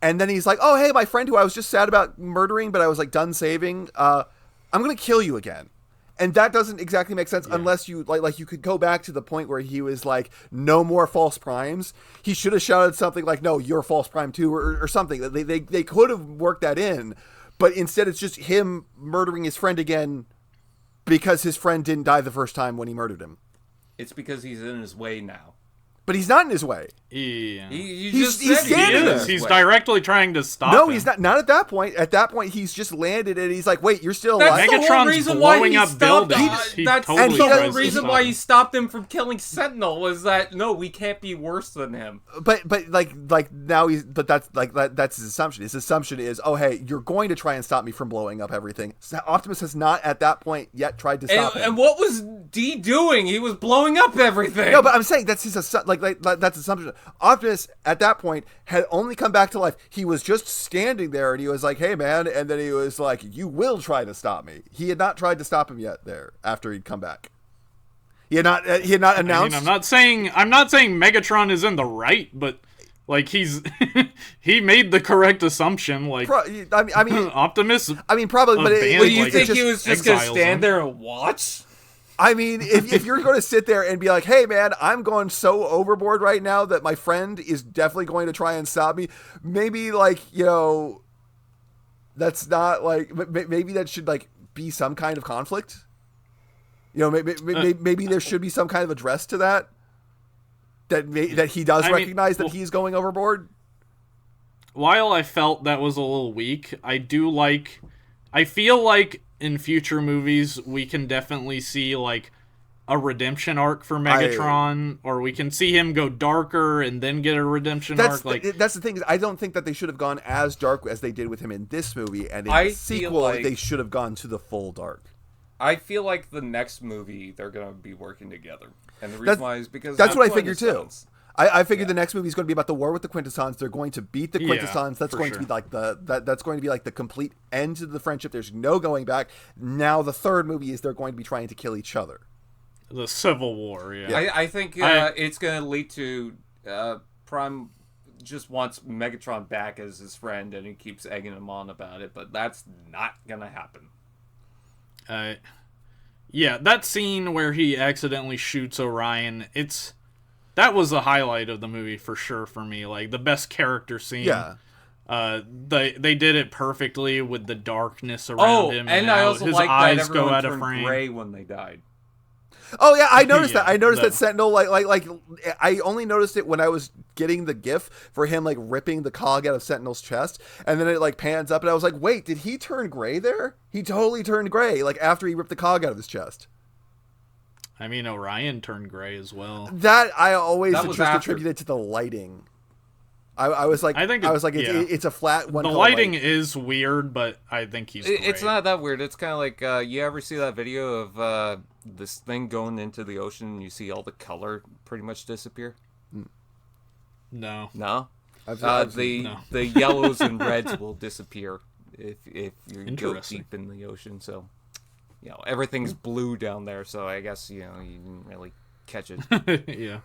Speaker 3: and then he's like, oh hey, my friend who I was just sad about murdering, but I was like done saving. I'm gonna kill you again. And that doesn't exactly make sense unless you like you could go back to the point where he was like, no more false primes. He should have shouted something like, no, you're false prime too, or something. They could have worked that in, but instead it's just him murdering his friend again because his friend didn't die the first time when he murdered him.
Speaker 2: It's because he's in his way now.
Speaker 3: But he's not in his way.
Speaker 1: Yeah.
Speaker 3: He's standing there.
Speaker 1: He's directly trying to stop him.
Speaker 3: No, he's not. Not at that point. At that point, he's just landed and he's like, wait, you're still alive?
Speaker 1: Megatron's blowing up buildings.
Speaker 2: That's the whole reason why he stopped him from killing Sentinel was that, no, we can't be worse than him.
Speaker 3: But now that's his assumption. His assumption is, oh, hey, you're going to try and stop me from blowing up everything. So Optimus has not at that point yet tried to stop him.
Speaker 2: And what was D doing? He was blowing up everything.
Speaker 3: No, but I'm saying that's his assumption. That's assumption. Optimus at that point had only come back to life. He was just standing there and he was like, hey man, and then he was like, you will try to stop me. He had not tried to stop him yet there after he'd come back. He had not announced.
Speaker 1: I mean, I'm not saying Megatron is in the right, but like he made the correct assumption. Like
Speaker 3: I mean
Speaker 1: Optimus.
Speaker 3: I mean probably, but
Speaker 2: you think he was just gonna stand there and watch?
Speaker 3: I mean, if you're going to sit there and be like, hey, man, I'm going so overboard right now that my friend is definitely going to try and stop me, maybe, like, you know, that's not, like, maybe that should, like, be some kind of conflict. You know, maybe there should be some kind of address to that, that he does recognize that he's going overboard.
Speaker 1: While I felt that was a little weak, I feel like in future movies, we can definitely see, like, a redemption arc for Megatron, or we can see him go darker and then get a redemption arc.
Speaker 3: That's the thing, is I don't think that they should have gone as dark as they did with him in this movie, and in the sequel, they should have gone to the full dark.
Speaker 2: I feel like the next movie, they're going to be working together. And the reason why is because...
Speaker 3: That's what I figured, too. I figured the next movie is going to be about the war with the quintessons. They're going to beat the quintessons. That's going to be like that's going to be like the complete end to the friendship. There's no going back. Now the third movie is they're going to be trying to kill each other.
Speaker 1: The Civil War. Yeah.
Speaker 2: I think it's going to lead to Prime just wants Megatron back as his friend, and he keeps egging him on about it. But that's not going to happen.
Speaker 1: Yeah, that scene where he accidentally shoots Orion. That was the highlight of the movie for sure for me. Like, the best character scene.
Speaker 3: Yeah.
Speaker 1: They did it perfectly with the darkness around him.
Speaker 2: And I also like that everyone turned gray when they died.
Speaker 3: Oh yeah, I noticed that. I noticed that Sentinel like I only noticed it when I was getting the GIF for him like ripping the cog out of Sentinel's chest, and then it like pans up, and I was like, wait, did he turn gray there? He totally turned gray, like after he ripped the cog out of his chest.
Speaker 1: I mean, Orion turned gray as well.
Speaker 3: That I always just attributed to the lighting. I was like, it's a flat one.
Speaker 1: The lighting is weird, but I think he's great.
Speaker 2: It's not that weird. It's kind of like you ever see that video of this thing going into the ocean and you see all the color pretty much disappear?
Speaker 1: No.
Speaker 2: No? The yellows and reds will disappear if you go deep in the ocean. So, you know, everything's blue down there. So I guess, you know, you didn't really catch it.
Speaker 1: Yeah.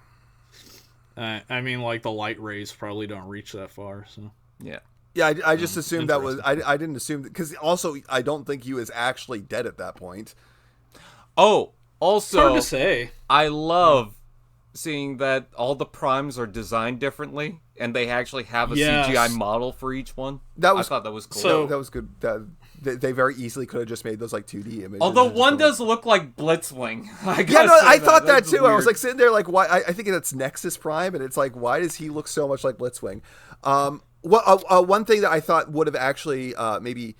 Speaker 1: I mean, like, the light rays probably don't reach that far, so...
Speaker 2: Yeah.
Speaker 3: Yeah, I just assumed that was... I didn't assume... Because also, I don't think he was actually dead at that point.
Speaker 2: Oh, also...
Speaker 1: It's hard to say.
Speaker 2: I love seeing that all the primes are designed differently, and they actually have a CGI model for each one. I thought that was cool.
Speaker 3: That was good. they very easily could have just made those like 2D images.
Speaker 2: Although one does look like Blitzwing.
Speaker 3: I thought that too. Weird. I was like sitting there like, why? I think that's Nexus Prime, and it's like, why does he look so much like Blitzwing? One thing that I thought would have actually maybe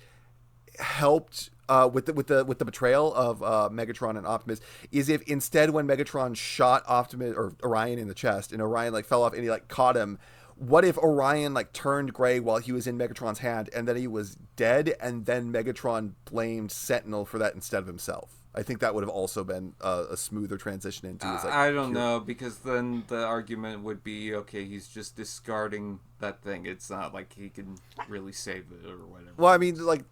Speaker 3: helped with the betrayal of Megatron and Optimus is if instead when Megatron shot Optimus or Orion in the chest and Orion like fell off and he like caught him, what if Orion like turned gray while he was in Megatron's hand and then he was dead and then Megatron blamed Sentinel for that instead of himself? I think that would have also been a smoother transition into his, like,
Speaker 2: I don't know, because then the argument would be, okay, he's just discarding that thing. It's not like he can really save it or whatever.
Speaker 3: Well, I mean, like...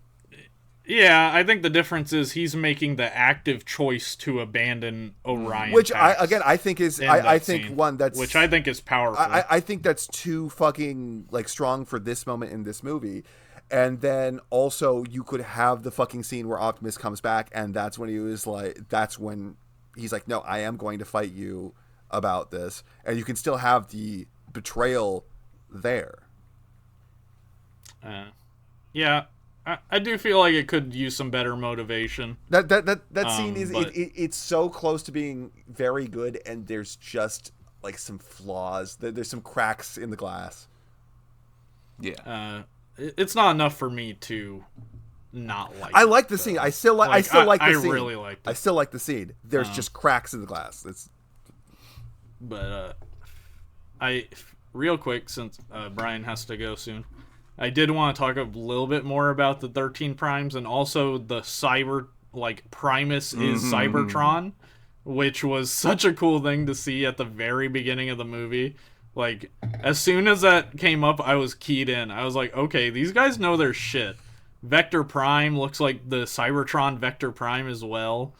Speaker 1: Yeah, I think the difference is he's making the active choice to abandon Orion.
Speaker 3: Which,
Speaker 1: Pax
Speaker 3: I think is... I think,
Speaker 1: scene,
Speaker 3: one, that's...
Speaker 1: Which I think is powerful.
Speaker 3: I think that's too fucking, like, strong for this moment in this movie. And then also you could have the fucking scene where Optimus comes back and that's when he's like, no, I am going to fight you about this. And you can still have the betrayal there.
Speaker 1: Yeah, I do feel like it could use some better motivation.
Speaker 3: That scene is, it's so close to being very good and there's just like some flaws. There's some cracks in the glass.
Speaker 1: Yeah. It's not enough for me to not like.
Speaker 3: I like the scene. I still like the scene.
Speaker 1: I really liked it.
Speaker 3: I still like the scene. There's just cracks in the glass.
Speaker 1: But real quick, since Brian has to go soon, I did want to talk a little bit more about the 13 Primes and also the cyber, like, Primus is Cybertron, which was such a cool thing to see at the very beginning of the movie. Like, as soon as that came up, I was keyed in. I was like, okay, these guys know their shit. Vector Prime looks like the Cybertron Vector Prime as well.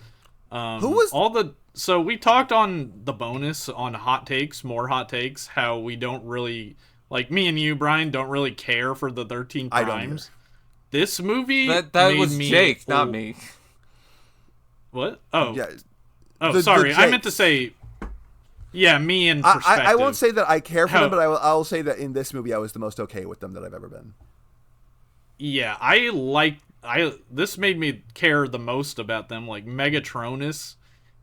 Speaker 1: So we talked on the bonus on Hot Takes, more Hot Takes, how we don't really, like, me and you, Brian, don't really care for the 13 Primes.
Speaker 3: I don't
Speaker 1: This movie
Speaker 2: that
Speaker 1: made
Speaker 2: was
Speaker 1: me
Speaker 2: Jake, not me.
Speaker 1: What? Oh.
Speaker 3: Yeah.
Speaker 1: Sorry. I meant to say... Yeah, me in perspective.
Speaker 3: I won't say that I care for them, but I'll say that in this movie I was the most okay with them that I've ever been.
Speaker 1: Yeah, this made me care the most about them. Like, Megatronus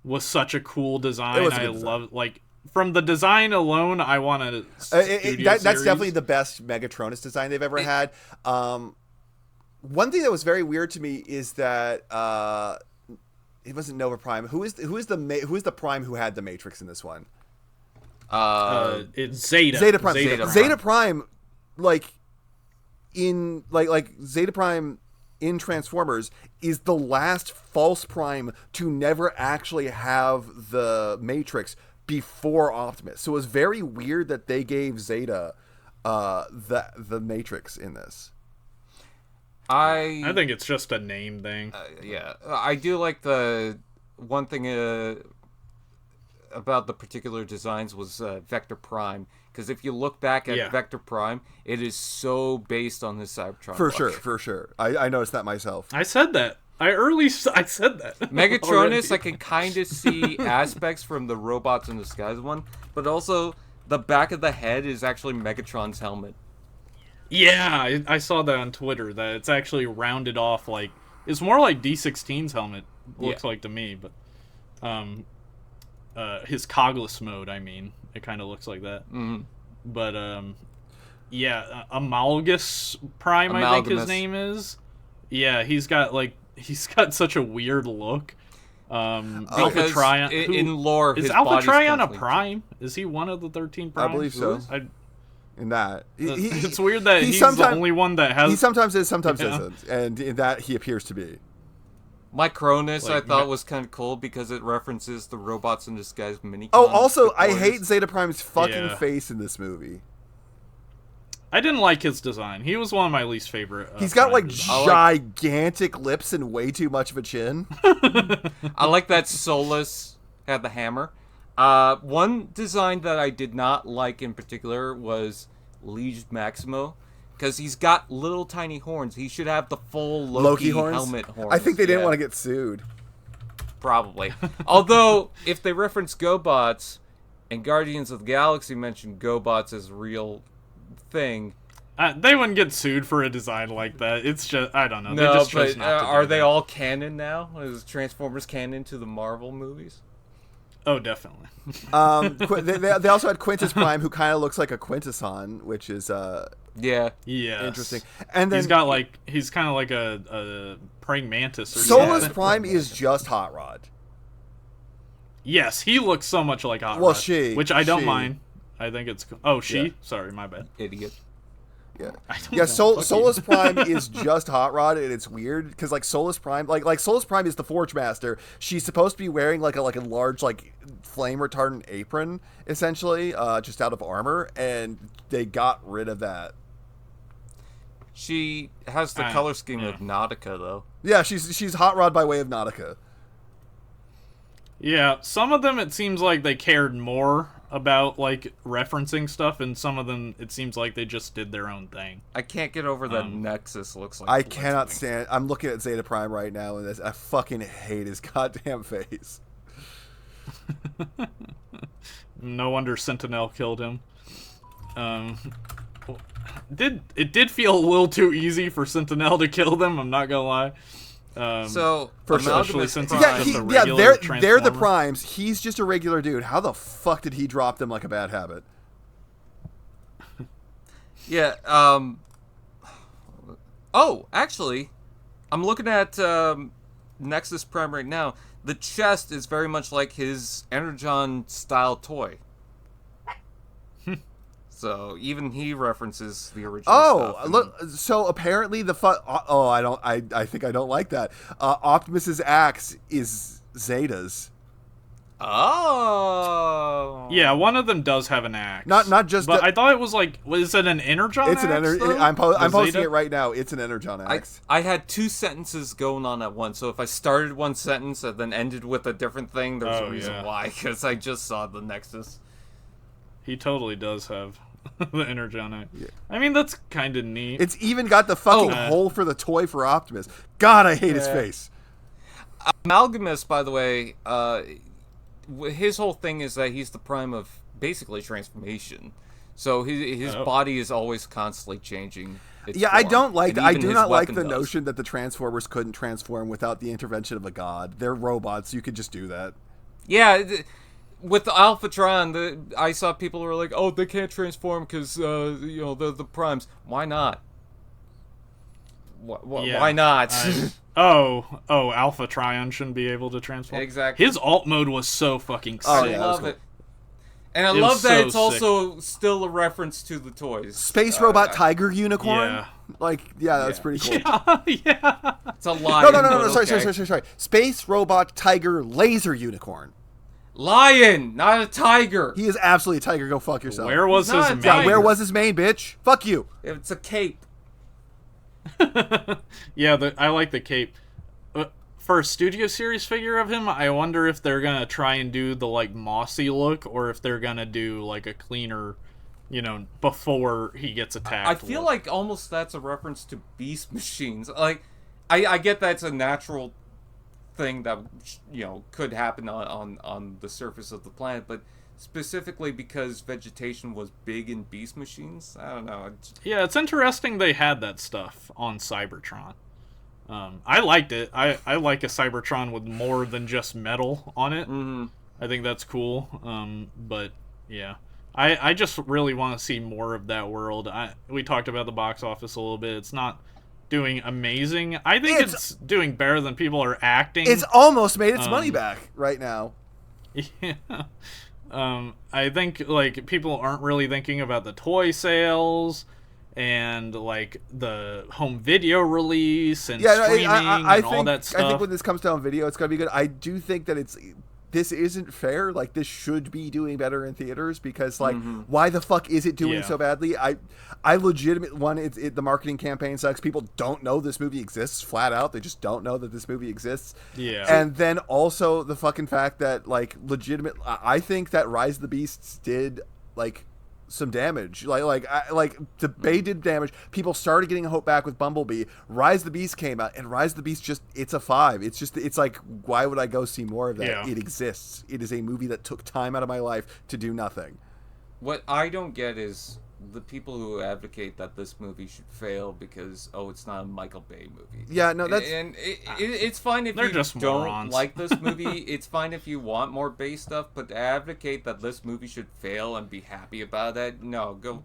Speaker 1: was such a cool design. I love, like, from the design alone, I want to.
Speaker 3: That's definitely the best Megatronus design they've ever had. One thing that was very weird to me is that it wasn't Nova Prime. Who is the Prime who had the Matrix in this one?
Speaker 1: It's Zeta.
Speaker 3: Zeta Prime. Zeta Prime, like Zeta Prime in Transformers is the last false Prime to never actually have the Matrix before Optimus. So it was very weird that they gave Zeta the Matrix in this.
Speaker 1: I think it's just a name thing.
Speaker 2: Yeah, I do like the one thing about the particular designs was Vector Prime, because if you look back at Vector Prime, it is so based on his Cybertron.
Speaker 3: For sure. I noticed that myself.
Speaker 1: I said that. I said that.
Speaker 2: Megatronus, I can kind of see aspects from the Robots in Disguise one, but also the back of the head is actually Megatron's helmet.
Speaker 1: Yeah, I saw that on Twitter, that it's actually rounded off, like, it's more like D16's helmet, looks like to me, but, his cogless mode, I mean, it kind of looks like that. Mm-hmm. But, Amalgus Prime, I think his name is. Yeah, he's got such a weird look. Alpha Trion.
Speaker 2: In lore,
Speaker 1: is Alpha Trion a Prime? Is he one of the 13 Primes?
Speaker 3: I believe so. In that,
Speaker 1: it's weird that he's the only one that has.
Speaker 3: He sometimes is, sometimes isn't, and in that he appears to be.
Speaker 2: Micronus, I thought was kind of cool because it references the Robots in Disguise mini.
Speaker 3: Oh, also, I hate Zeta Prime's fucking face in this movie.
Speaker 1: I didn't like his design. He was one of my least favorite.
Speaker 3: He's got like gigantic lips and way too much of a chin.
Speaker 2: I like that Solus had the hammer. One design that I did not like in particular was Liege Maximo, because he's got little tiny horns. He should have the full Loki horns? Helmet horns.
Speaker 3: I think they didn't want to get sued.
Speaker 2: Probably. Although, if they reference GoBots, and Guardians of the Galaxy mentioned GoBots as a real thing,
Speaker 1: They wouldn't get sued for a design like that. It's just, I don't know.
Speaker 2: No,
Speaker 1: they just chose not to
Speaker 2: are
Speaker 1: do
Speaker 2: they
Speaker 1: that.
Speaker 2: all canon now? Is Transformers canon to the Marvel movies?
Speaker 1: Oh, definitely.
Speaker 3: They also had Quintus Prime, who kind of looks like a quintesson, which is
Speaker 2: yeah,
Speaker 3: interesting. And then
Speaker 1: he's kind of like a praying mantis. Or
Speaker 3: Solus
Speaker 1: something.
Speaker 3: Prime is just Hot Rod.
Speaker 1: Yes, he looks so much like Hot Rod. Which I don't mind. I think it's cool. Oh, she? Yeah. Sorry, my bad.
Speaker 2: Idiot.
Speaker 3: Yeah, Solus Prime is just Hot Rod, and it's weird because like Solus Prime, like Solus Prime is the Forge Master. She's supposed to be wearing like a large flame retardant apron, essentially, just out of armor, and they got rid of that.
Speaker 2: She has the color scheme of Nautica, though.
Speaker 3: Yeah, she's Hot Rod by way of Nautica.
Speaker 1: Yeah, some of them it seems like they cared more about like referencing stuff, and some of them it seems like they just did their own thing.
Speaker 2: I can't get over that Nexus looks like.
Speaker 3: I cannot stand. I'm looking at Zeta Prime right now, and I fucking hate his goddamn face.
Speaker 1: No wonder Sentinel killed him. It did feel a little too easy for Sentinel to kill them. I'm not gonna lie.
Speaker 2: So
Speaker 1: especially since
Speaker 3: they're the Primes. He's just a regular dude. How the fuck did he drop them like a bad habit?
Speaker 2: Yeah. Oh, actually, I'm looking at Nexus Prime right now. The chest is very much like his Energon style toy. So even he references the original stuff.
Speaker 3: Look! So apparently I think I don't like that. Optimus's axe is Zeta's.
Speaker 2: Oh.
Speaker 1: Yeah, one of them does have an axe.
Speaker 3: Not just.
Speaker 1: But I thought it was like, is it an Energon?
Speaker 3: It's
Speaker 1: axe,
Speaker 3: I'm posting it right now. It's an Energon axe.
Speaker 2: I had two sentences going on at once. So if I started one sentence and then ended with a different thing, there's a reason why. Because I just saw the Nexus.
Speaker 1: He totally does have the Energon axe. Yeah. I mean, that's kind of neat.
Speaker 3: It's even got the fucking hole for the toy for Optimus. God, I hate his face.
Speaker 2: Amalgamus, by the way, his whole thing is that he's the prime of basically transformation. So his body is always constantly changing.
Speaker 3: I don't like. I do not like the notion that the Transformers couldn't transform without the intervention of a god. They're robots. You could just do that.
Speaker 2: Yeah. With the Alpha Trion, I saw people who were like, "Oh, they can't transform because they're the primes." Why not? Why not?
Speaker 1: Alpha Trion shouldn't be able to transform.
Speaker 2: Exactly.
Speaker 1: His alt mode was so fucking sick.
Speaker 2: I love it. And I love that it's also still a reference to the toys.
Speaker 3: Space Robot Tiger Unicorn? Yeah. That's pretty cool.
Speaker 1: Yeah.
Speaker 2: It's a lion.
Speaker 3: No. Sorry. Space Robot Tiger Laser Unicorn.
Speaker 2: Lion, not a tiger.
Speaker 3: He is absolutely a tiger. Go fuck yourself.
Speaker 1: Where was his mane?
Speaker 3: Yeah, where was his mane, bitch? Fuck you.
Speaker 2: It's a cape.
Speaker 1: Yeah, I like the cape. For a Studio Series figure of him, I wonder if they're gonna try and do the like mossy look, or if they're gonna do like a cleaner, before he gets attacked.
Speaker 2: I feel like almost that's a reference to Beast Machines. Like, I get that's a natural thing that could happen on the surface of the planet, but specifically because vegetation was big in Beast Machines, I don't know.
Speaker 1: Yeah, it's interesting they had that stuff on Cybertron. I liked it. I like a Cybertron with more than just metal on it.
Speaker 2: Mm-hmm.
Speaker 1: I think that's cool. But yeah, I just really want to see more of that world. We talked about the box office a little bit. It's not doing amazing. I think it's doing better than people are acting.
Speaker 3: It's almost made its money back right now.
Speaker 1: Yeah. I think like people aren't really thinking about the toy sales and like the home video release and streaming and all that stuff.
Speaker 3: I think when this comes to home video, it's gonna be good. I do think that this isn't fair. Like, this should be doing better in theaters because, like, why the fuck is it doing so badly? I legitimately, the marketing campaign sucks. People don't know this movie exists flat out. They just don't know that this movie exists. Yeah. And then also the fucking fact that, like, I think that Rise of the Beasts did, like, some damage. They did damage. People started getting hope back with Bumblebee. Rise of the Beast came out, and Rise of the Beast it's a 5. It's like, why would I go see more of that? Yeah. It exists. It is a movie that took time out of my life to do nothing.
Speaker 2: What I don't get is the people who advocate that this movie should fail because it's not a Michael Bay movie.
Speaker 3: Yeah, no, that's
Speaker 2: it's fine if you
Speaker 1: just
Speaker 2: don't
Speaker 1: morons.
Speaker 2: like this movie. It's fine if you want more Bay stuff, but to advocate that this movie should fail and be happy about that, no, go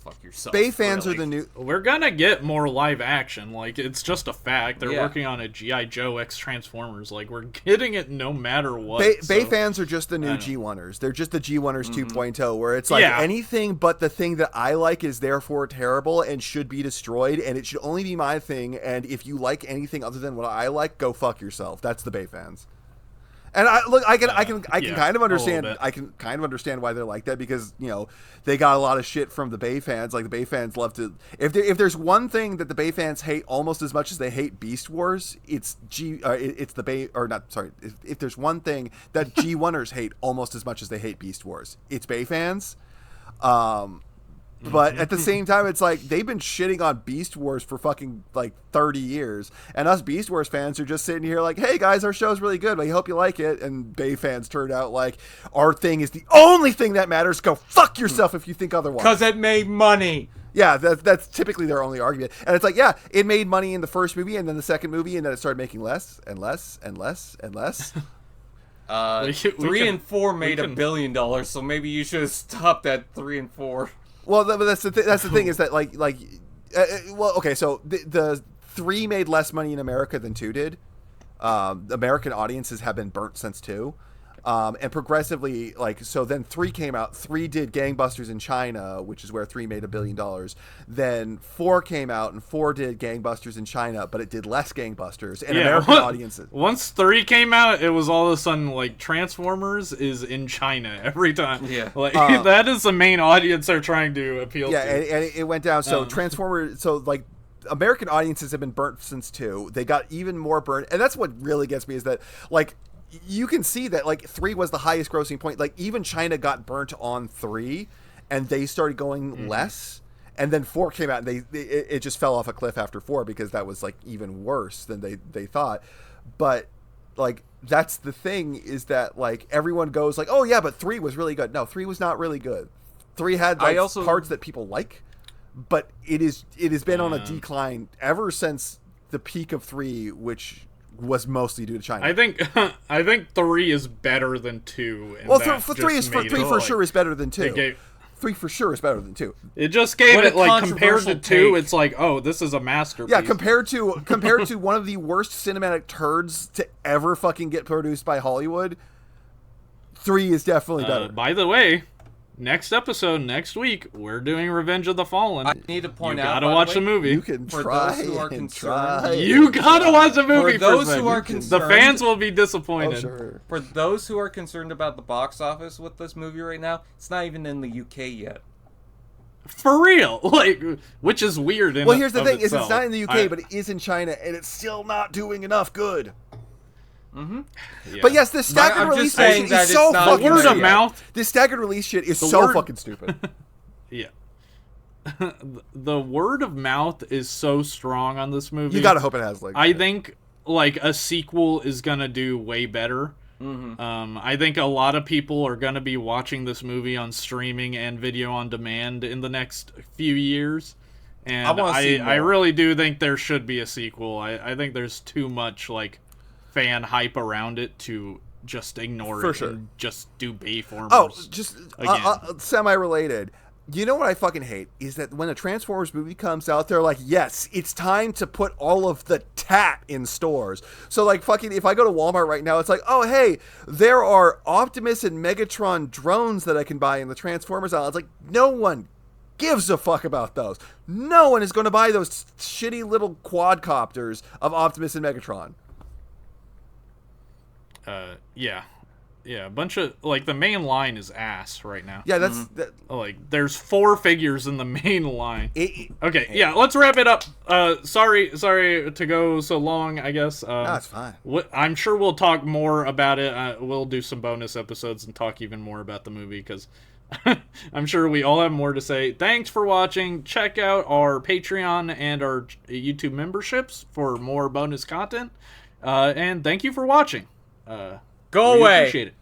Speaker 2: fuck yourself.
Speaker 3: Bay fans
Speaker 2: really.
Speaker 3: are the new.
Speaker 1: We're gonna get more live action. Like, it's just a fact. They're working on a G.I. Joe X Transformers. Like, we're getting it no matter what.
Speaker 3: Bay fans are just the new G1ers. They're just the G1ers 2.0, where it's like anything but the thing that I like is therefore terrible and should be destroyed, and it should only be my thing. And if you like anything other than what I like, go fuck yourself. That's the Bay fans. And I can kind of understand. I can kind of understand why they're like that, because they got a lot of shit from the Bay fans. Like, the Bay fans love to. If there's one thing that the Bay fans hate almost as much as they hate Beast Wars, it's the Bay, or not. Sorry, if there's one thing that G1ers hate almost as much as they hate Beast Wars, it's Bay fans. But at the same time, it's like they've been shitting on Beast Wars for fucking like 30 years. And us Beast Wars fans are just sitting here like, hey guys, our show's really good. We hope you like it. And Bay fans turned out like, our thing is the only thing that matters. Go fuck yourself if you think otherwise.
Speaker 2: Because it made money.
Speaker 3: Yeah, that's typically their only argument. And it's like, yeah, it made money in the first movie and then the second movie, and then it started making less and less and less and less.
Speaker 2: 3 and 4 made $1 billion, so maybe you should have stopped at 3 and 4.
Speaker 3: Well, that's the thing is that okay, so the 3 made less money in America than 2 did. American audiences have been burnt since 2. And progressively, so then 3 came out. 3 did gangbusters in China, which is where 3 made $1 billion. Then 4 came out, and 4 did gangbusters in China, but it did less gangbusters. And American audiences.
Speaker 1: Once 3 came out, it was all of a sudden like Transformers is in China every time.
Speaker 2: Yeah,
Speaker 1: that is the main audience they're trying to appeal to.
Speaker 3: Yeah, and it went down. So Transformers. So American audiences have been burnt since 2. They got even more burnt, and that's what really gets me is that you can see that 3 was the highest grossing point. Even China got burnt on 3, and they started going less. And then 4 came out, and it just fell off a cliff after 4 because that was even worse than they thought. But that's the thing is that everyone goes oh yeah, but 3 was really good. No, 3 was not really good. 3 had parts that people like, but it has been on a decline ever since the peak of 3, which was mostly due to China.
Speaker 1: I think 3 is better than 2.
Speaker 3: Well, 3 for sure is better than 2. 3 for sure is better than 2.
Speaker 1: It just gave it compared to 2, it's this is a masterpiece.
Speaker 3: Yeah, compared to one of the worst cinematic turds to ever fucking get produced by Hollywood, 3 is definitely better.
Speaker 1: By the way, next episode, next week, we're doing Revenge of the Fallen.
Speaker 2: I need to point out,
Speaker 1: you gotta watch the movie.
Speaker 3: You can try
Speaker 2: those who are
Speaker 3: and
Speaker 2: concerned.
Speaker 3: try.
Speaker 1: You gotta watch the movie.
Speaker 2: For those who are concerned,
Speaker 1: the fans will be disappointed.
Speaker 3: Oh, sure.
Speaker 2: For those who are concerned about the box office with this movie right now, it's not even in the UK yet.
Speaker 1: For real, which is weird.
Speaker 3: Well, here's the thing: is it's not in the UK, but it is in China, and it's still not doing enough good.
Speaker 2: Mm-hmm.
Speaker 1: Yeah.
Speaker 3: But yes, this staggered release shit is so fucking
Speaker 1: word
Speaker 3: stupid.
Speaker 1: of mouth.
Speaker 3: This staggered release shit is so fucking stupid.
Speaker 1: Yeah. The word of mouth is so strong on this movie.
Speaker 3: You gotta hope it has
Speaker 1: I think a sequel is gonna do way better.
Speaker 2: Mm-hmm.
Speaker 1: I think a lot of people are gonna be watching this movie on streaming and video on demand in the next few years. And I really do think there should be a sequel. I think there's too much fan hype around it to just ignore it and just do Bayformers.
Speaker 3: Oh, just semi-related. You know what I fucking hate is that when a Transformers movie comes out, they're like, yes, it's time to put all of the tat in stores. So fucking, if I go to Walmart right now, it's oh hey, there are Optimus and Megatron drones that I can buy in the Transformers aisle. It's no one gives a fuck about those. No one is going to buy those shitty little quadcopters of Optimus and Megatron.
Speaker 1: Yeah, a bunch of the main line is ass right now.
Speaker 3: Yeah, that's
Speaker 1: there's 4 figures in the main line. Okay, let's wrap it up. Sorry to go so long, I guess.
Speaker 3: No, it's fine.
Speaker 1: I'm sure we'll talk more about it. We'll do some bonus episodes and talk even more about the movie because I'm sure we all have more to say. Thanks for watching. Check out our Patreon and our YouTube memberships for more bonus content. And thank you for watching.
Speaker 2: Go away.
Speaker 1: Appreciate it.